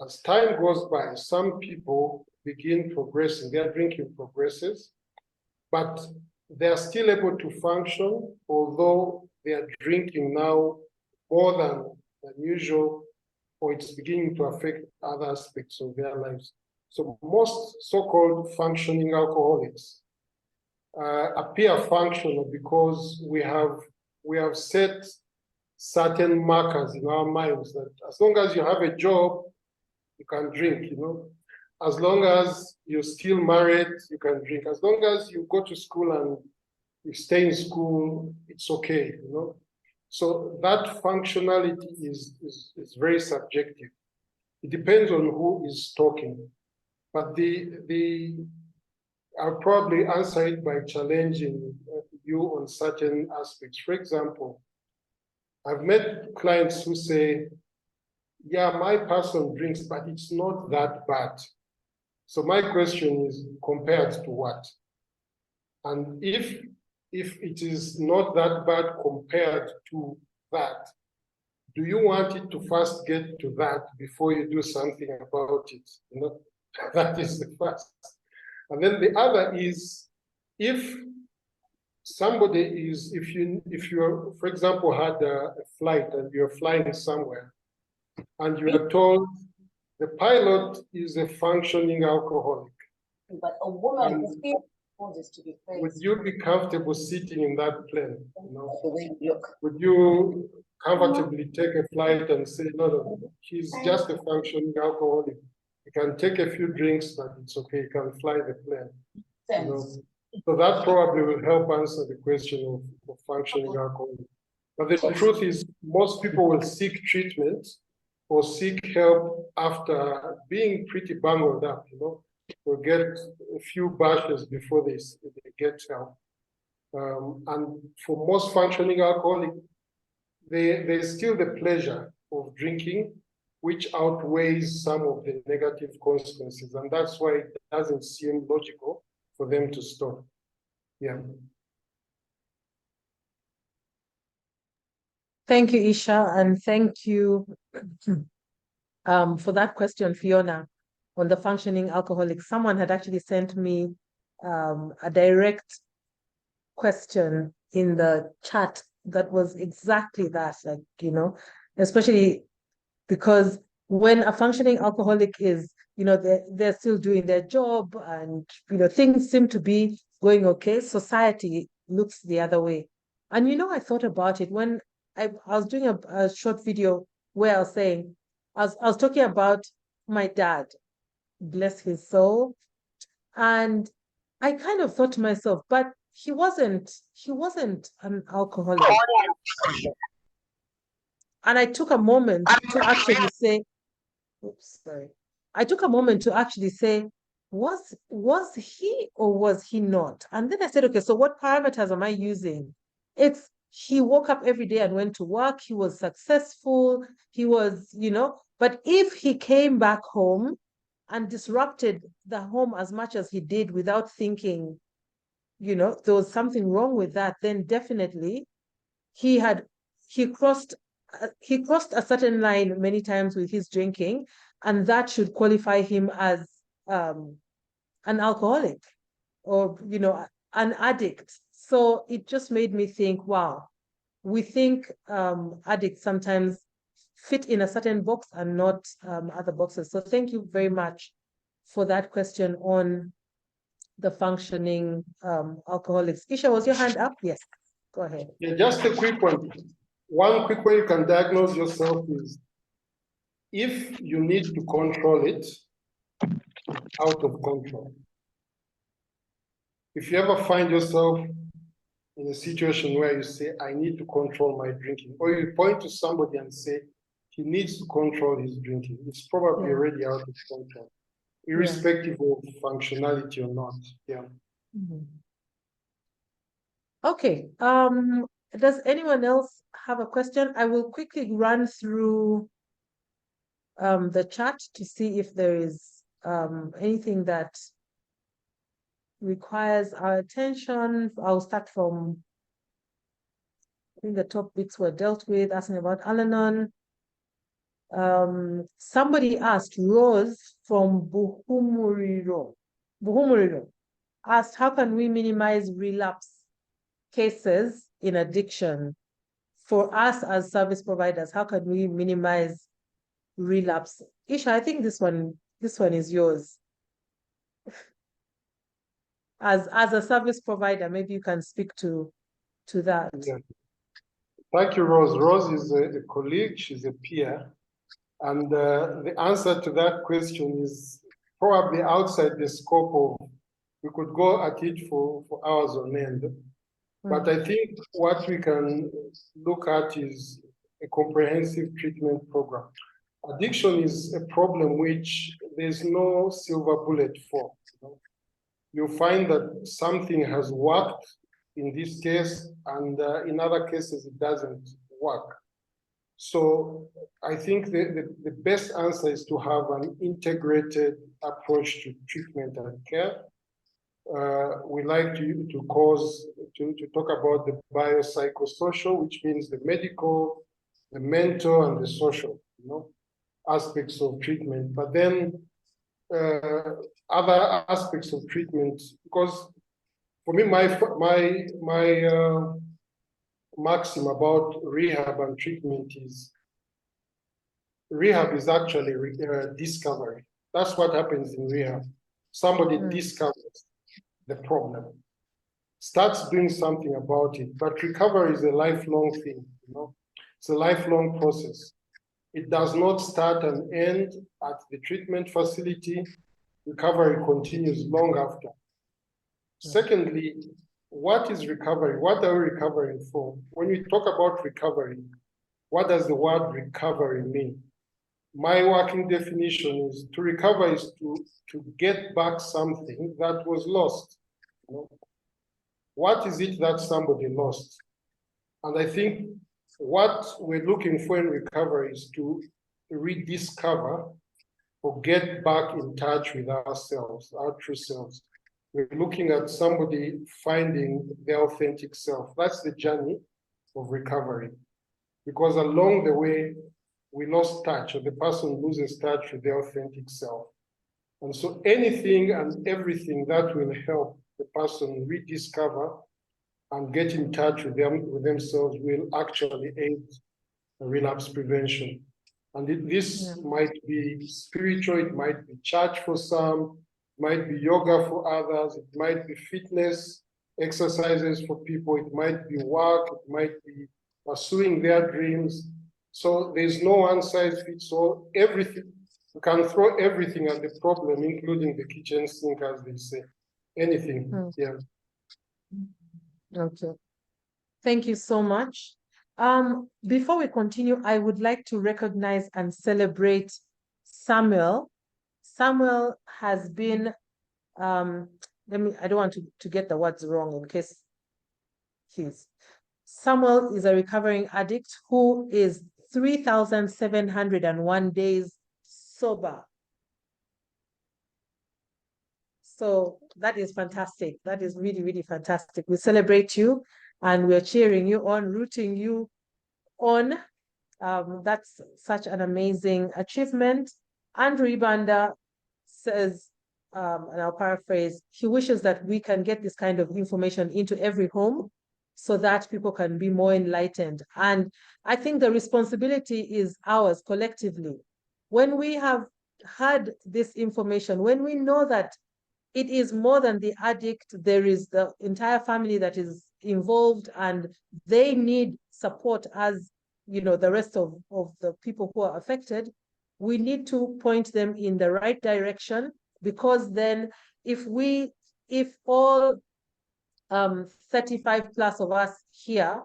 As time goes by, some people begin progressing, their drinking progresses, but they're still able to function, although they are drinking now more than usual, or it's beginning to affect other aspects of their lives. So most so-called functioning alcoholics appear functional because we have set certain markers in our minds that as long as you have a job, you can drink, you know. As long as you're still married, you can drink. As long as you go to school and you stay in school, it's okay, you know. So that functionality is very subjective. It depends on who is talking. But I'll probably answer it by challenging you on certain aspects. For example, I've met clients who say, yeah, my person drinks, but it's not that bad. So my question is, compared to what? And if it is not that bad compared to that, do you want it to first get to that before you do something about it? You know, that is the first. And then the other is, if somebody is, if you're, for example, had a flight and you're flying somewhere, and you are told the pilot is a functioning alcoholic, but a woman who feels to be praised. Would you be comfortable sitting in that plane? You know? The way you look. Would you comfortably take a flight and say, no, he's just a functioning alcoholic. He can take a few drinks, but it's okay, he can fly the plane. You know? So that probably will help answer the question of functioning alcoholic. But the truth is, most people will seek treatment or seek help after being pretty bungled up, you know. Will get a few bashes before they get help. And for most functioning alcoholic, there's still the pleasure of drinking, which outweighs some of the negative consequences. And that's why it doesn't seem logical for them to stop. Yeah. Thank you, Isha, and thank you for that question, Fiona, on the functioning alcoholic. Someone had actually sent me a direct question in the chat that was exactly that, like, you know, especially because when a functioning alcoholic is, you know, they're still doing their job and, you know, things seem to be going okay, society looks the other way. And, you know, I thought about it when I was doing a short video where I was saying, I was talking about my dad, bless his soul. And I kind of thought to myself, but he wasn't an alcoholic. And I took a moment to actually say, oops, sorry. I took a moment to actually say, was he or was he not? And then I said, okay, so what parameters am I using? It's he woke up every day and went to work, he was successful, he was, you know, but if he came back home and disrupted the home as much as he did without thinking, you know, there was something wrong with that, then definitely he crossed a certain line many times with his drinking, and that should qualify him as an alcoholic or, you know, an addict. So it just made me think, wow, we think addicts sometimes fit in a certain box and not other boxes. So thank you very much for that question on the functioning alcoholics. Isha, was your hand up? Yes, go ahead. Yeah, just a quick one. One quick way you can diagnose yourself is if you need to control it, out of control. If you ever find yourself in a situation where you say, I need to control my drinking, or you point to somebody and say, he needs to control his drinking, it's probably already out of control, irrespective of functionality or not. Yeah. Mhm. Okay. Does anyone else have a question? I will quickly run through the chat to see if there is anything that requires our attention. I'll start from, I think the top bits were dealt with, asking about Al-anon. Somebody asked, Rose from Buhumuriro asked, how can we minimize relapse cases in addiction? For us as service providers, how can we minimize relapse? Isha, I think this one is yours. As a service provider, maybe you can speak to that. Yeah. Thank you, Rose. Rose is a colleague, she's a peer. And the answer to that question is probably outside the scope of, we could go at it for hours on end. But I think what we can look at is a comprehensive treatment program. Addiction is a problem which there's no silver bullet for. You'll find that something has worked in this case, and in other cases it doesn't work. So I think the best answer is to have an integrated approach to treatment and care. We like to talk about the biopsychosocial, which means the medical, the mental, and the social, aspects of treatment. But then other aspects of treatment, because for me, my maxim about rehab and treatment is rehab is actually discovery. That's what happens in rehab. Somebody discovers the problem, starts doing something about it. But recovery is a lifelong thing, It's a lifelong process. It does not start and end at the treatment facility. Recovery continues long after. Secondly, what is recovery? What are we recovering for? When we talk about recovery, what does the word recovery mean? My working definition is to recover is to get back something that was lost. What is it that somebody lost? And I think what we're looking for in recovery is to rediscover or get back in touch with ourselves, our true selves. We're looking at somebody finding their authentic self. That's the journey of recovery. Because along the way, we lost touch, or the person loses touch with their authentic self. And so anything and everything that will help the person rediscover and get in touch with themselves will actually aid relapse prevention. And this might be spiritual, it might be church for some, it might be yoga for others, it might be fitness exercises for people, it might be work, it might be pursuing their dreams. So there's no one size fits all. Everything, you can throw everything at the problem, including the kitchen sink, as they say. Anything, yeah. Okay. Thank you so much. Before we continue, I would like to recognize and celebrate Samuel. Samuel has been, I don't want to get the words wrong in case Samuel is a recovering addict who is 3,701 days sober. So that is fantastic. That is really, really fantastic. We celebrate you and we're cheering you on, rooting you on. That's such an amazing achievement. Andrew Ibanda says, and I'll paraphrase, he wishes that we can get this kind of information into every home so that people can be more enlightened. And I think the responsibility is ours collectively. When we have had this information, when we know that it is more than the addict. There is the entire family that is involved, and they need support as, you know, the rest of the people who are affected. We need to point them in the right direction, because then if all 35 plus of us here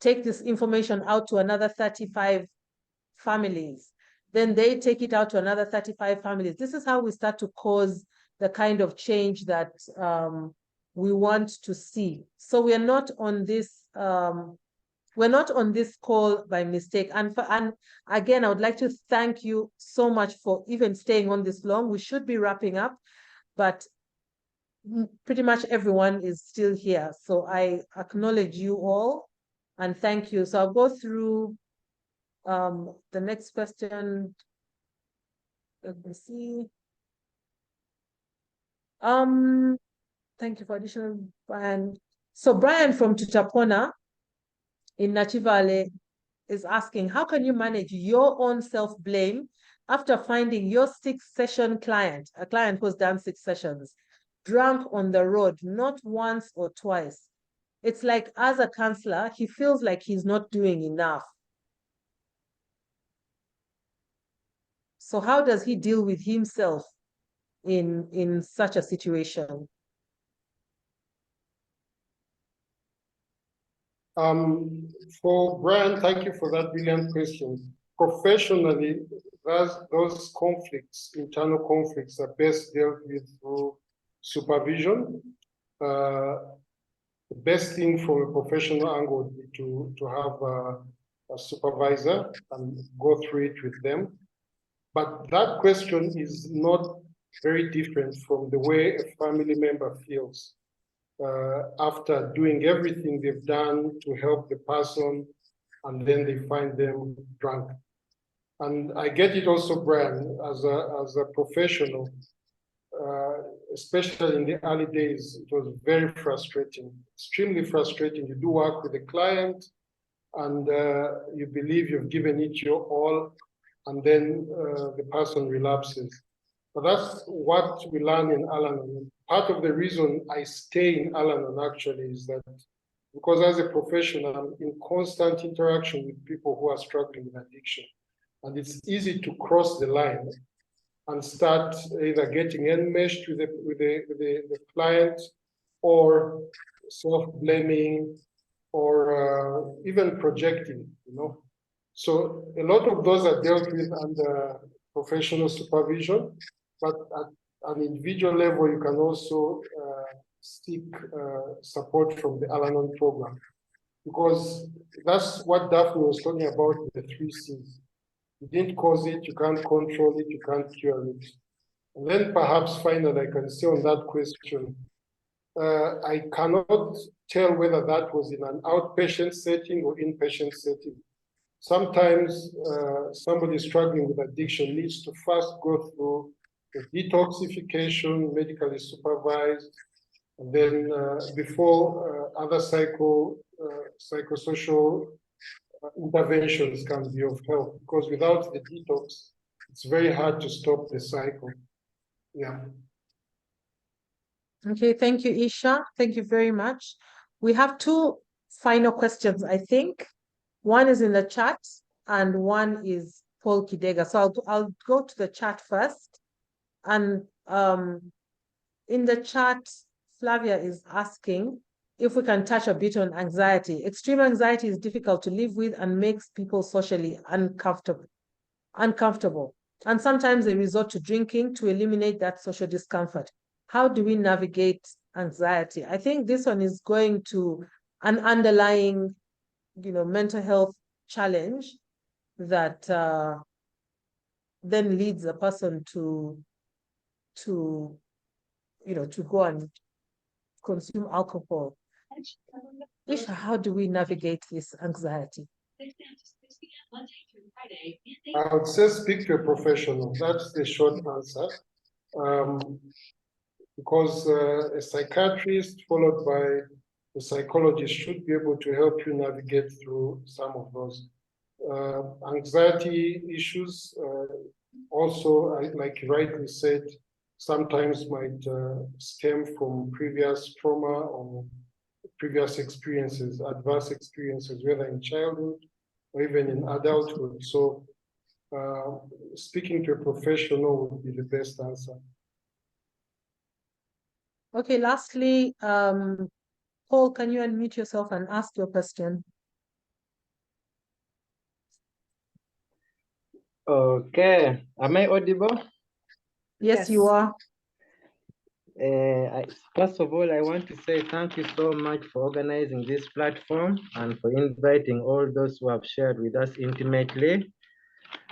take this information out to another 35 families, then they take it out to another 35 families. This is how we start to cause the kind of change that we want to see. So we're not on this call by mistake. And again, I would like to thank you so much for even staying on this long. We should be wrapping up, but pretty much everyone is still here. So I acknowledge you all and thank you. So I'll go through the next question. Let me see. Thank you for additional, Brian. So Brian from Tutapona in Nachi Valley is asking, how can you manage your own self-blame after finding your 6-session client, a client who's done 6 sessions, drunk on the road, not once or twice? It's like, as a counselor, he feels like he's not doing enough. So how does he deal with himself in such a situation? For Brian, thank you for that brilliant question. Professionally, those conflicts, internal conflicts, are best dealt with through supervision. The best thing from a professional angle would be to have a supervisor and go through it with them. But that question is not very different from the way a family member feels after doing everything they've done to help the person, and then they find them drunk. And I get it also, Brian, as a professional, especially in the early days, it was very frustrating, extremely frustrating. You do work with a client and you believe you've given it your all, and then the person relapses. But that's what we learn in Al-anon. Part of the reason I stay in Al-anon actually is that because as a professional, I'm in constant interaction with people who are struggling with addiction. And it's easy to cross the line and start either getting enmeshed with the client, or self-blaming, or even projecting, you know. So a lot of those are dealt with under professional supervision, but at an individual level, you can also seek support from the Al-anon program, because that's what Daphne was talking about, the 3 C's. You didn't cause it, you can't control it, you can't cure it. And then perhaps finally, I can say on that question, I cannot tell whether that was in an outpatient setting or inpatient setting. Sometimes somebody struggling with addiction needs to first go through the detoxification, medically supervised, and then before other psychosocial interventions can be of help, because without the detox, it's very hard to stop the cycle. Yeah. Okay, thank you, Isha. Thank you very much. We have 2 final questions, I think. One is in the chat and one is Paul Kidega. So I'll go to the chat first. And in the chat, Flavia is asking if we can touch a bit on anxiety. Extreme anxiety is difficult to live with and makes people socially uncomfortable. And sometimes they resort to drinking to eliminate that social discomfort. How do we navigate anxiety? I think this one is going to an underlying, you know, mental health challenge that then leads a person to you know, to go and consume alcohol. Isha, how do we navigate this anxiety? I would say speak to a professional. That's the short answer. Because a psychiatrist followed by a psychologist should be able to help you navigate through some of those anxiety issues. Also, like you rightly said, sometimes might stem from previous trauma or previous experiences, adverse experiences, whether in childhood or even in adulthood. So speaking to a professional would be the best answer. Okay, lastly, Paul, can you unmute yourself and ask your question? Okay, am I audible? Yes, you are. First of all, I want to say thank you so much for organizing this platform and for inviting all those who have shared with us intimately.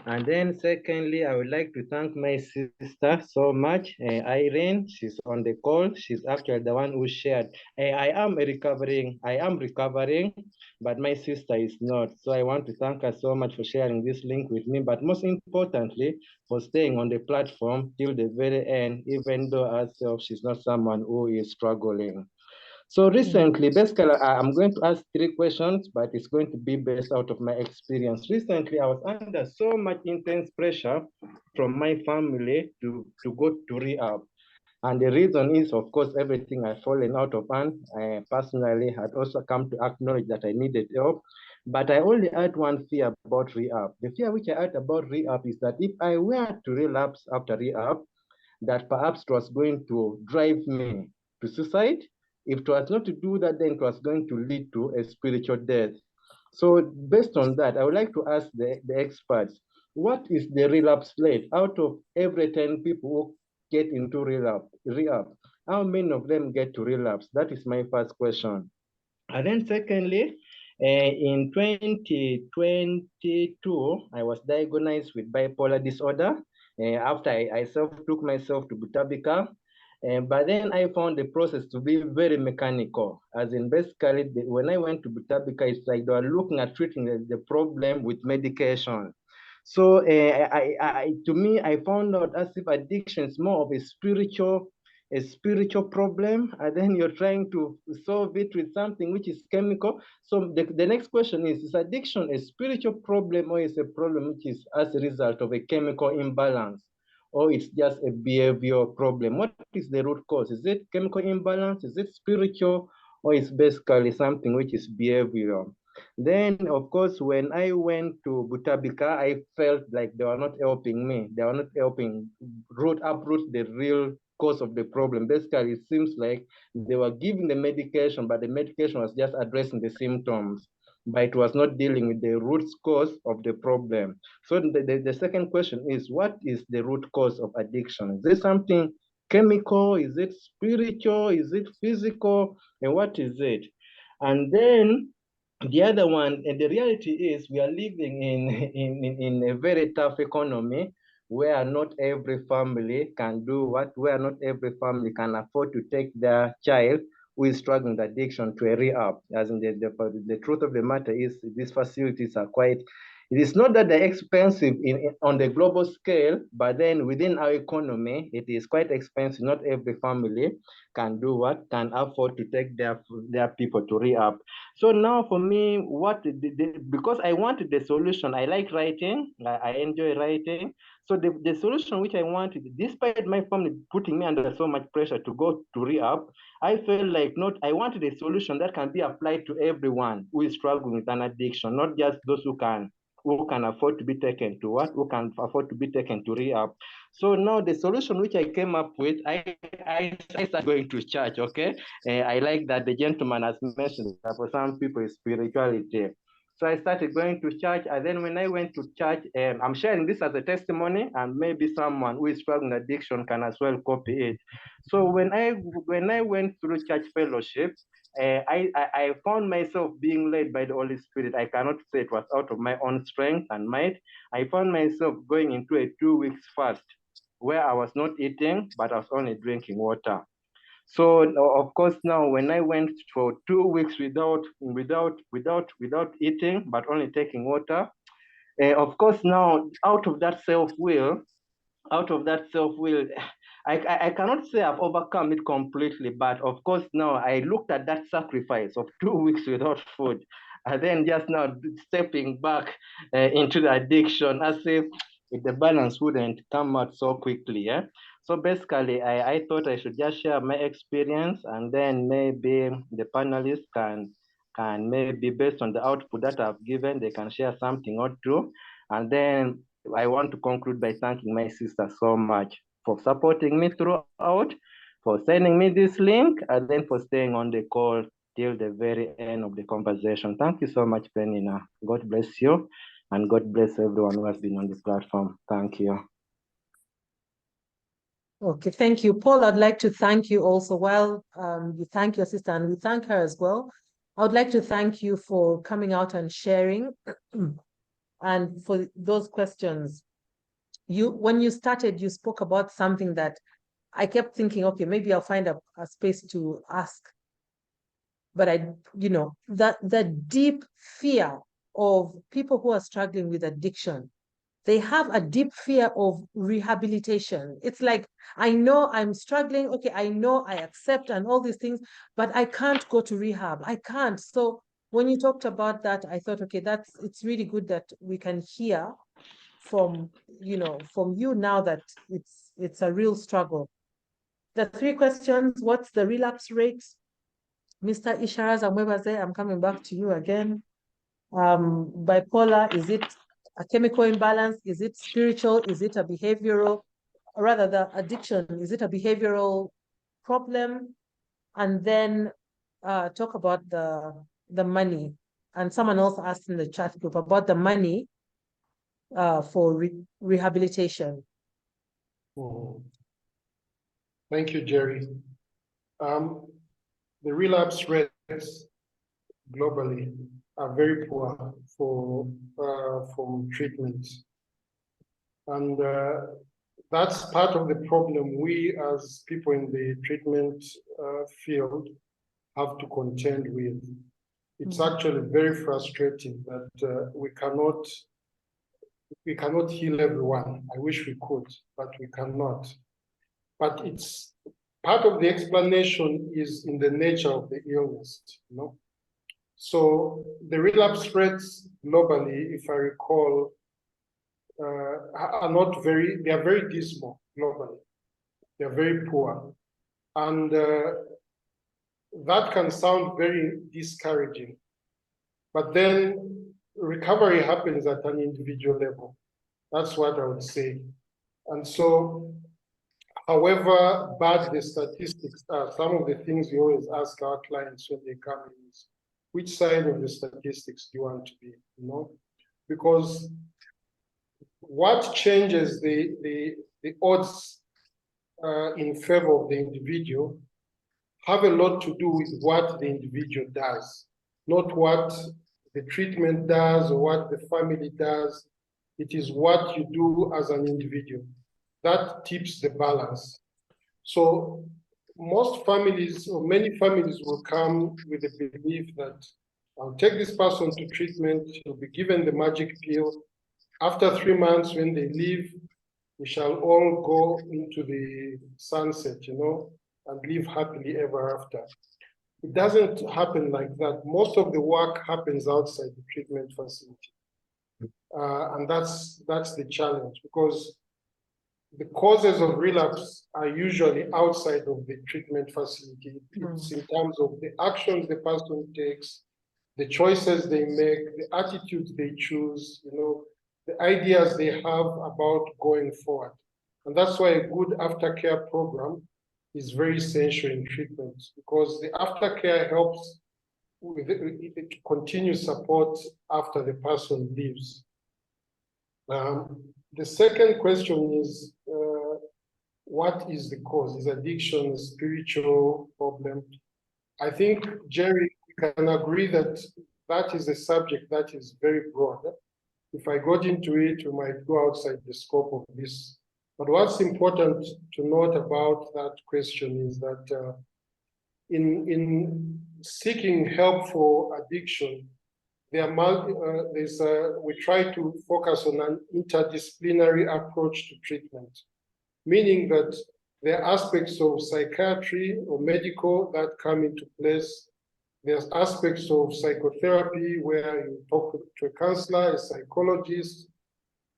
And then secondly, I would like to thank my sister so much, Irene. She's on the call. She's actually the one who shared. I am recovering, but my sister is not. So I want to thank her so much for sharing this link with me, but most importantly, for staying on the platform till the very end, even though herself, she's not someone who is struggling. So recently, basically, I'm going to ask 3 questions, but it's going to be based out of my experience. Recently, I was under so much intense pressure from my family to go to rehab. And the reason is, of course, everything I've fallen out of hand. I personally had also come to acknowledge that I needed help. But I only had one fear about rehab. The fear which I had about rehab is that if I were to relapse after rehab, that perhaps it was going to drive me to suicide. If it was not to do that, then it was going to lead to a spiritual death. So based on that, I would like to ask the experts, what is the relapse rate? Out of every 10 people who get into rehab, how many of them get to relapse? That is my first question. And then secondly, in 2022, I was diagnosed with bipolar disorder. After I took myself to Butabika, but then I found the process to be very mechanical. As in, basically, when I went to Butabika, it's like they were looking at treating the problem with medication. So to me, I found out as if addiction is more of a spiritual problem, and then you're trying to solve it with something which is chemical. So the next question is addiction a spiritual problem, or is a problem which is as a result of a chemical imbalance, or it's just a behavioral problem? What is the root cause? Is it chemical imbalance? Is it spiritual? Or is basically something which is behavioral? Then, of course, when I went to Butabika, I felt like they were not helping me. They were not helping uproot the real cause of the problem. Basically, it seems like they were giving the medication, but the medication was just addressing the symptoms, but it was not dealing with the root cause of the problem. So the second question is, what is the root cause of addiction? Is it something chemical? Is it spiritual? Is it physical? And what is it? And then the other one, and the reality is we are living in a very tough economy where not every family can do where not every family can afford to take their child who is struggling with addiction to a rehab. As in the truth of the matter is these facilities are quite, it is not that they're expensive on the global scale, but then within our economy, it is quite expensive. Not every family can can afford to take their people to rehab. So now for me, because I wanted the solution, I like writing, I enjoy writing. So the solution which I wanted, despite my family putting me under so much pressure to go to rehab, I felt like I wanted a solution that can be applied to everyone who is struggling with an addiction, not just those who can afford to be taken to who can afford to be taken to rehab. So now the solution which I came up with, I started going to church, okay? I like that the gentleman has mentioned that for some people it's spirituality. So I started going to church, and then when I went to church, I'm sharing this as a testimony, and maybe someone who is struggling with addiction can as well copy it. So when I went through church fellowship, I found myself being led by the Holy Spirit. I cannot say it was out of my own strength and might. I found myself going into a 2 weeks fast where I was not eating, but I was only drinking water. So of course now when I went for 2 weeks without eating, but only taking water, of course now out of that self-will, I cannot say I've overcome it completely, but of course now I looked at that sacrifice of 2 weeks without food, and then just now stepping back into the addiction, as if the balance wouldn't come out so quickly. Yeah. So basically, I thought I should just share my experience, and then maybe the panelists can maybe, based on the output that I've given, they can share something or two. And then I want to conclude by thanking my sister so much for supporting me throughout, for sending me this link, and then for staying on the call till the very end of the conversation. Thank you so much, Penina. God bless you, and God bless everyone who has been on the platform. Thank you. Okay, thank you. Paul, I'd like to thank you also. While you thank your sister, and we thank her as well, I would like to thank you for coming out and sharing and for those questions. When you started, you spoke about something that I kept thinking, okay, maybe I'll find a space to ask. But that deep fear of people who are struggling with addiction, they have a deep fear of rehabilitation. It's like, I know I'm struggling. Okay, I know I accept and all these things, but I can't go to rehab. I can't. So when you talked about that, I thought, okay, it's really good that we can hear from you now that it's a real struggle. The 3 questions: what's the relapse rate? Mr. Isharaza Mwebaze, I'm coming back to you again. Bipolar, is it a chemical imbalance? Is it spiritual? Is it a behavioral? Or rather, the addiction, is it a behavioral problem? And then talk about the money. And someone else asked in the chat group about the money for rehabilitation. Oh. Thank you, Jerry. The relapse rates globally are very poor from treatment. And that's part of the problem we as people in the treatment field have to contend with. It's actually very frustrating that we cannot heal everyone. I wish we could, but we cannot. But it's part of the explanation is in the nature of the illness, So the relapse rates globally, if I recall, they are very dismal globally. They are very poor. And that can sound very discouraging. But then recovery happens at an individual level. That's what I would say. And so, however bad the statistics are, some of the things we always ask our clients when they come in is, which side of the statistics do you want to be, Because what changes the odds in favor of the individual have a lot to do with what the individual does, not what the treatment does or what the family does. It is what you do as an individual that tips the balance. So most families or many families will come with the belief that I'll take this person to treatment, he'll be given the magic pill. After 3 months, when they leave, we shall all go into the sunset, and live happily ever after. It doesn't happen like that. Most of the work happens outside the treatment facility. And that's the challenge, because the causes of relapse are usually outside of the treatment facility. It's in terms of the actions the person takes, the choices they make, the attitudes they choose, the ideas they have about going forward. And that's why a good aftercare program is very essential in treatment, because the aftercare helps with the continued support after the person leaves. The second question is, what is the cause? Is addiction a spiritual problem? I think, Jerry, we can agree that that is a subject that is very broad. If I got into it, we might go outside the scope of this. But what's important to note about that question is that in seeking help for addiction, we try to focus on an interdisciplinary approach to treatment, meaning that there are aspects of psychiatry or medical that come into place. There's aspects of psychotherapy where you talk to a counselor, a psychologist,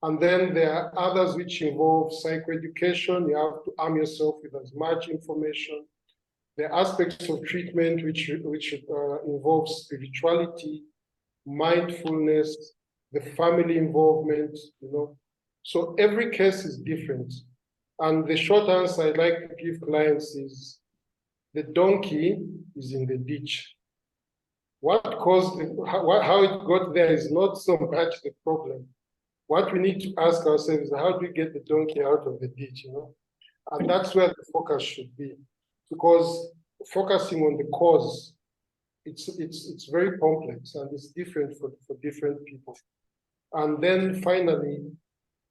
And then there are others which involve psychoeducation. You have to arm yourself with as much information. There are aspects of treatment which involve spirituality, mindfulness, the family involvement, you know. So every case is different. And the short answer I like to give clients is the donkey is in the ditch. What caused it, how it got there is not so much the problem. What we need to ask ourselves is how do we get the donkey out of the ditch, you know? And that's where the focus should be. Because focusing on the cause, it's very complex and it's different for different people. And then finally,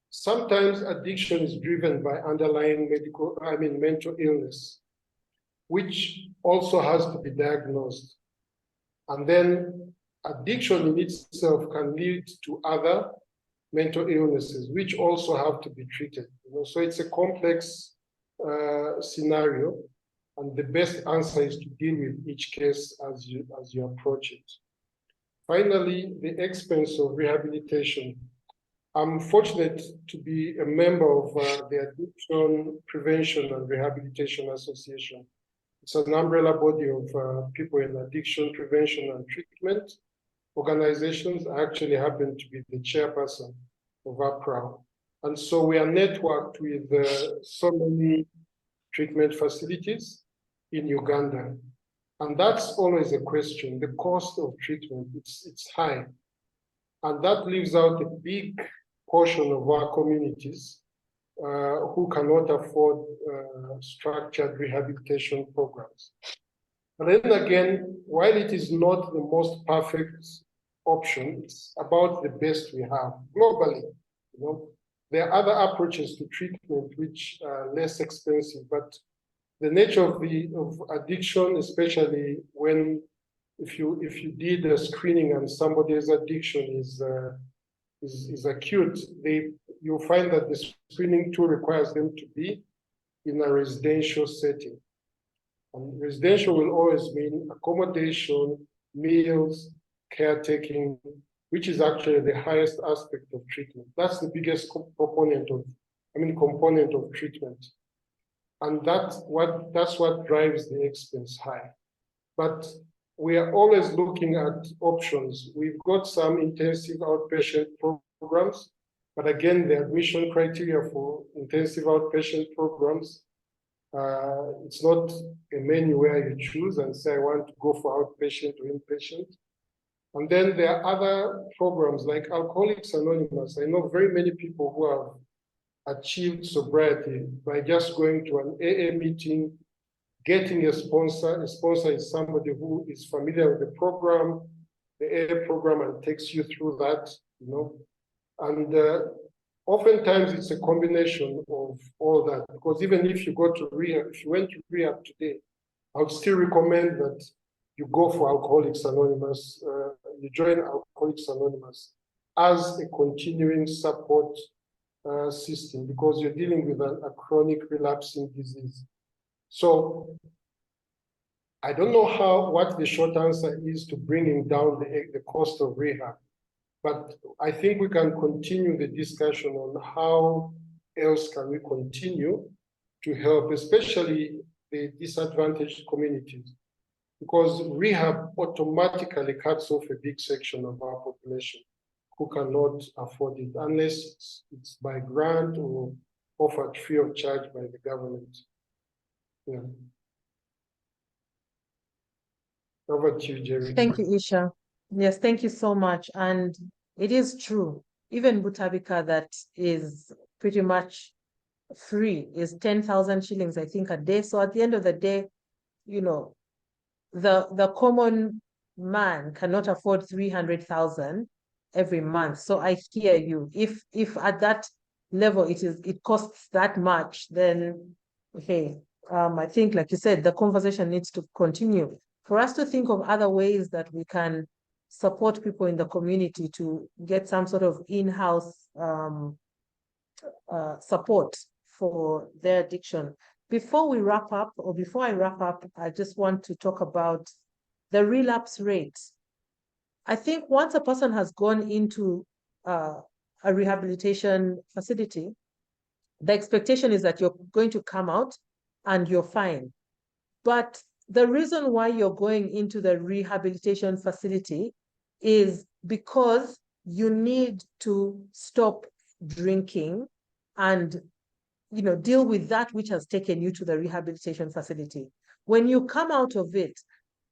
sometimes addiction is driven by underlying mental illness, which also has to be diagnosed. And then addiction in itself can lead to other mental illnesses, which also have to be treated. You know? So it's a complex scenario, and the best answer is to deal with each case as you approach it. Finally, the expense of rehabilitation. I'm fortunate to be a member of the Addiction Prevention and Rehabilitation Association. It's an umbrella body of people in addiction prevention and treatment organizations. I actually happen to be the chairperson of APRA. And so we are networked with so many treatment facilities in Uganda. And that's always a question. The cost of treatment, it's high. And that leaves out a big portion of our communities who cannot afford structured rehabilitation programs. But then again, while it is not the most perfect option, it's about the best we have globally. You know, there are other approaches to treatment which are less expensive, but the nature of addiction, especially when if you did a screening and somebody's addiction is acute, you'll find that the screening tool requires them to be in a residential setting. And residential will always mean accommodation, meals, caretaking, which is actually the highest aspect of treatment. That's the biggest component of treatment. And that's what drives the expense high. But we are always looking at options. We've got some intensive outpatient programs, but again, the admission criteria for intensive outpatient programs, it's not a menu where you choose and say, I want to go for outpatient or inpatient. And then there are other programs like Alcoholics Anonymous. I know very many people who have achieved sobriety by just going to an AA meeting, getting a sponsor. A sponsor is somebody who is familiar with the program, the AA program, and takes you through that, you know. And oftentimes it's a combination of all that, because even if you go to rehab, if you went to rehab today, I would still recommend that you go for Alcoholics Anonymous, you join Alcoholics Anonymous as a continuing support system, because you're dealing with a chronic relapsing disease. So I don't know what the short answer is to bringing down the cost of rehab, but I think we can continue the discussion on how else can we continue to help, especially the disadvantaged communities, because rehab automatically cuts off a big section of our population who cannot afford it unless it's by grant or offered free of charge by the government. Yeah. Over to you, Jerry. Thank you, Isha. Yes, thank you so much. And it is true. Even Butabika, that is pretty much free, is 10,000 shillings, I think, a day. So at the end of the day, you know, the common man cannot afford 300,000 every month. So I hear you. If at that level it costs that much, then okay. I think, like you said, the conversation needs to continue for us to think of other ways that we can support people in the community to get some sort of in-house support for their addiction. Before I wrap up, I just want to talk about the relapse rate. I think once a person has gone into a rehabilitation facility, the expectation is that you're going to come out and you're fine. But the reason why you're going into the rehabilitation facility is because you need to stop drinking and deal with that which has taken you to the rehabilitation facility. When you come out of it,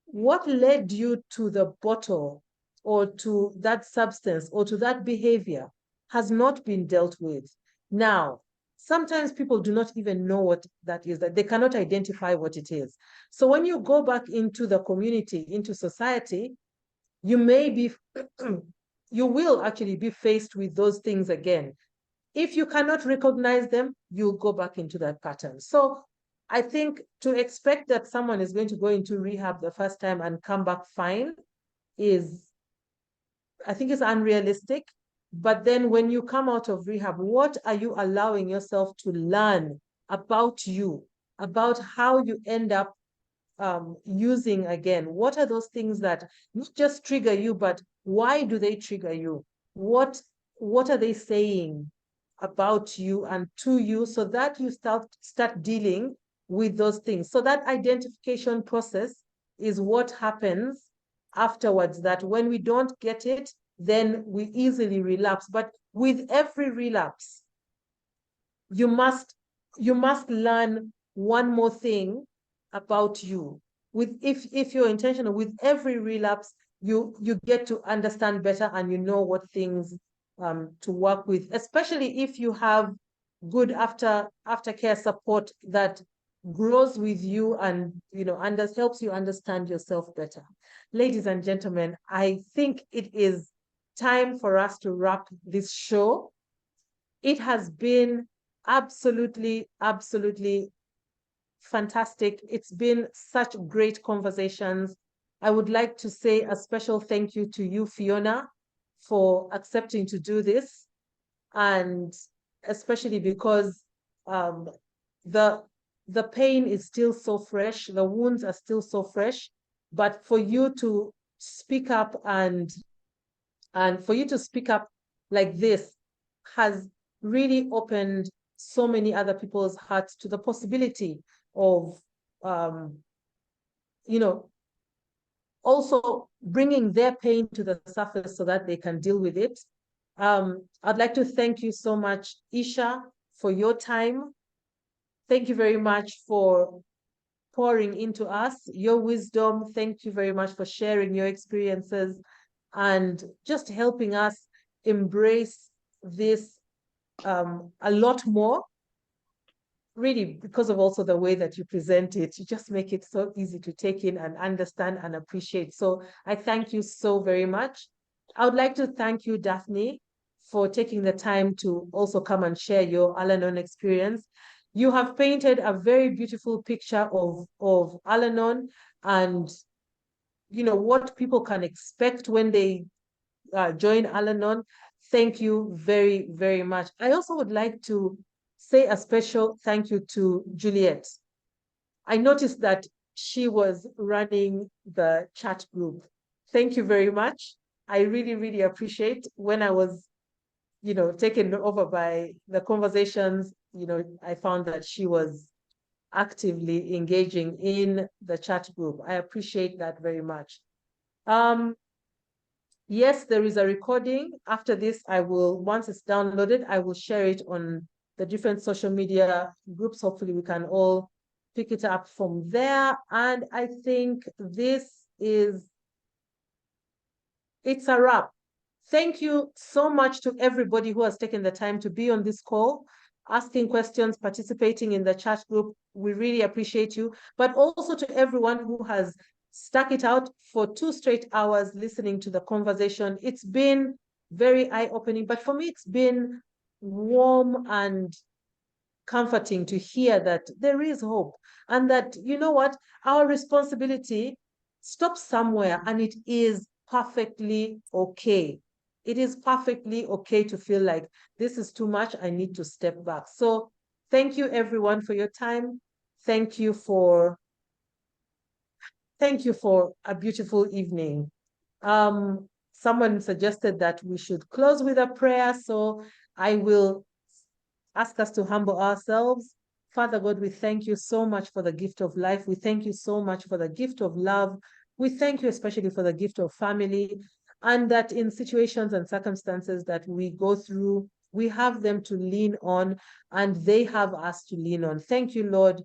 what led you to the bottle or to that substance or to that behavior has not been dealt with. Now, sometimes people do not even know what that is, that they cannot identify what it is. So when you go back into the community, into society, you may be, you will actually be faced with those things again. If you cannot recognize them, you'll go back into that pattern. So I think to expect that someone is going to go into rehab the first time and come back fine I think is unrealistic. But then when you come out of rehab, what are you allowing yourself to learn about you, about how you end up using again? What are those things that not just trigger you, but why do they trigger you? What are they saying about you and to you, so that you start dealing with those things? So that identification process is what happens afterwards, that when we don't get it, then we easily relapse. But with every relapse, you must learn one more thing about you. If you're intentional, with every relapse, you get to understand better and you know what things to work with, especially if you have good aftercare support that grows with you and helps you understand yourself better. Ladies and gentlemen, I think it is time for us to wrap this show. It has been absolutely fantastic. It's been such great conversations. I would like to say a special thank you to you, Fiona, for accepting to do this, and especially because the pain is still so fresh, the wounds are still so fresh, but for you to speak up and for you to speak up like this has really opened so many other people's hearts to the possibility of, also bringing their pain to the surface so that they can deal with it. I'd like to thank you so much, Isha, for your time. Thank you very much for pouring into us your wisdom. Thank you very much for sharing your experiences and just helping us embrace this a lot more, really, because of also the way that you present it. You just make it so easy to take in and understand and appreciate. So I thank you so very much. I would like to thank you, Daphne, for taking the time to also come and share your Al-anon experience. You have painted a very beautiful picture of Al-anon and what people can expect when they join Al-anon. Thank you very, very much. I also would like to say a special thank you to Juliet. I noticed that she was running the chat group. Thank you very much. I really, really appreciate. When I was, taken over by the conversations, I found that she was actively engaging in the chat group. I appreciate that very much. Yes, there is a recording. After this, once it's downloaded, I will share it on the different social media groups. Hopefully we can all pick it up from there. And I think it's a wrap. Thank you so much to everybody who has taken the time to be on this call, asking questions, participating in the chat group. We really appreciate you. But also to everyone who has stuck it out for 2 straight hours listening to the conversation. It's been very eye-opening, but for me, it's been warm and comforting to hear that there is hope and that, our responsibility stops somewhere, and it is perfectly okay. It is perfectly okay to feel like this is too much, I need to step back. So thank you everyone for your time. Thank you for a beautiful evening. someone suggested that we should close with a prayer, so I will ask us to humble ourselves. Father God, we thank you so much for the gift of life. We thank you so much for the gift of love. We thank you especially for the gift of family, and that in situations and circumstances that we go through, we have them to lean on, and they have us to lean on. Thank you, Lord,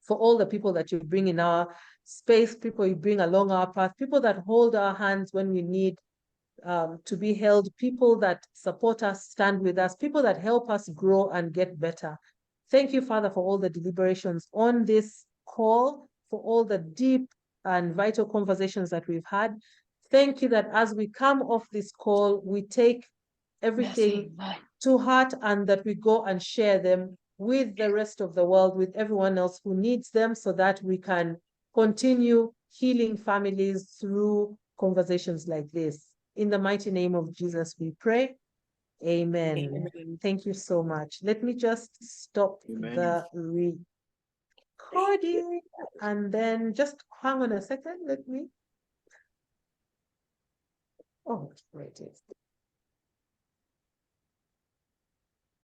for all the people that you bring in our space, people you bring along our path, people that hold our hands when we need to be held, people that support us, stand with us, people that help us grow and get better. Thank you, Father, for all the deliberations on this call, for all the deep and vital conversations that we've had. Thank you that as we come off this call, we take everything to heart, and that we go and share them with the rest of the world, with everyone else who needs them, so that we can continue healing families through conversations like this. In the mighty name of Jesus, we pray. Amen. Amen. Thank you so much. Let me just stop the recording, and then just hang on a second. Let me. Oh, right.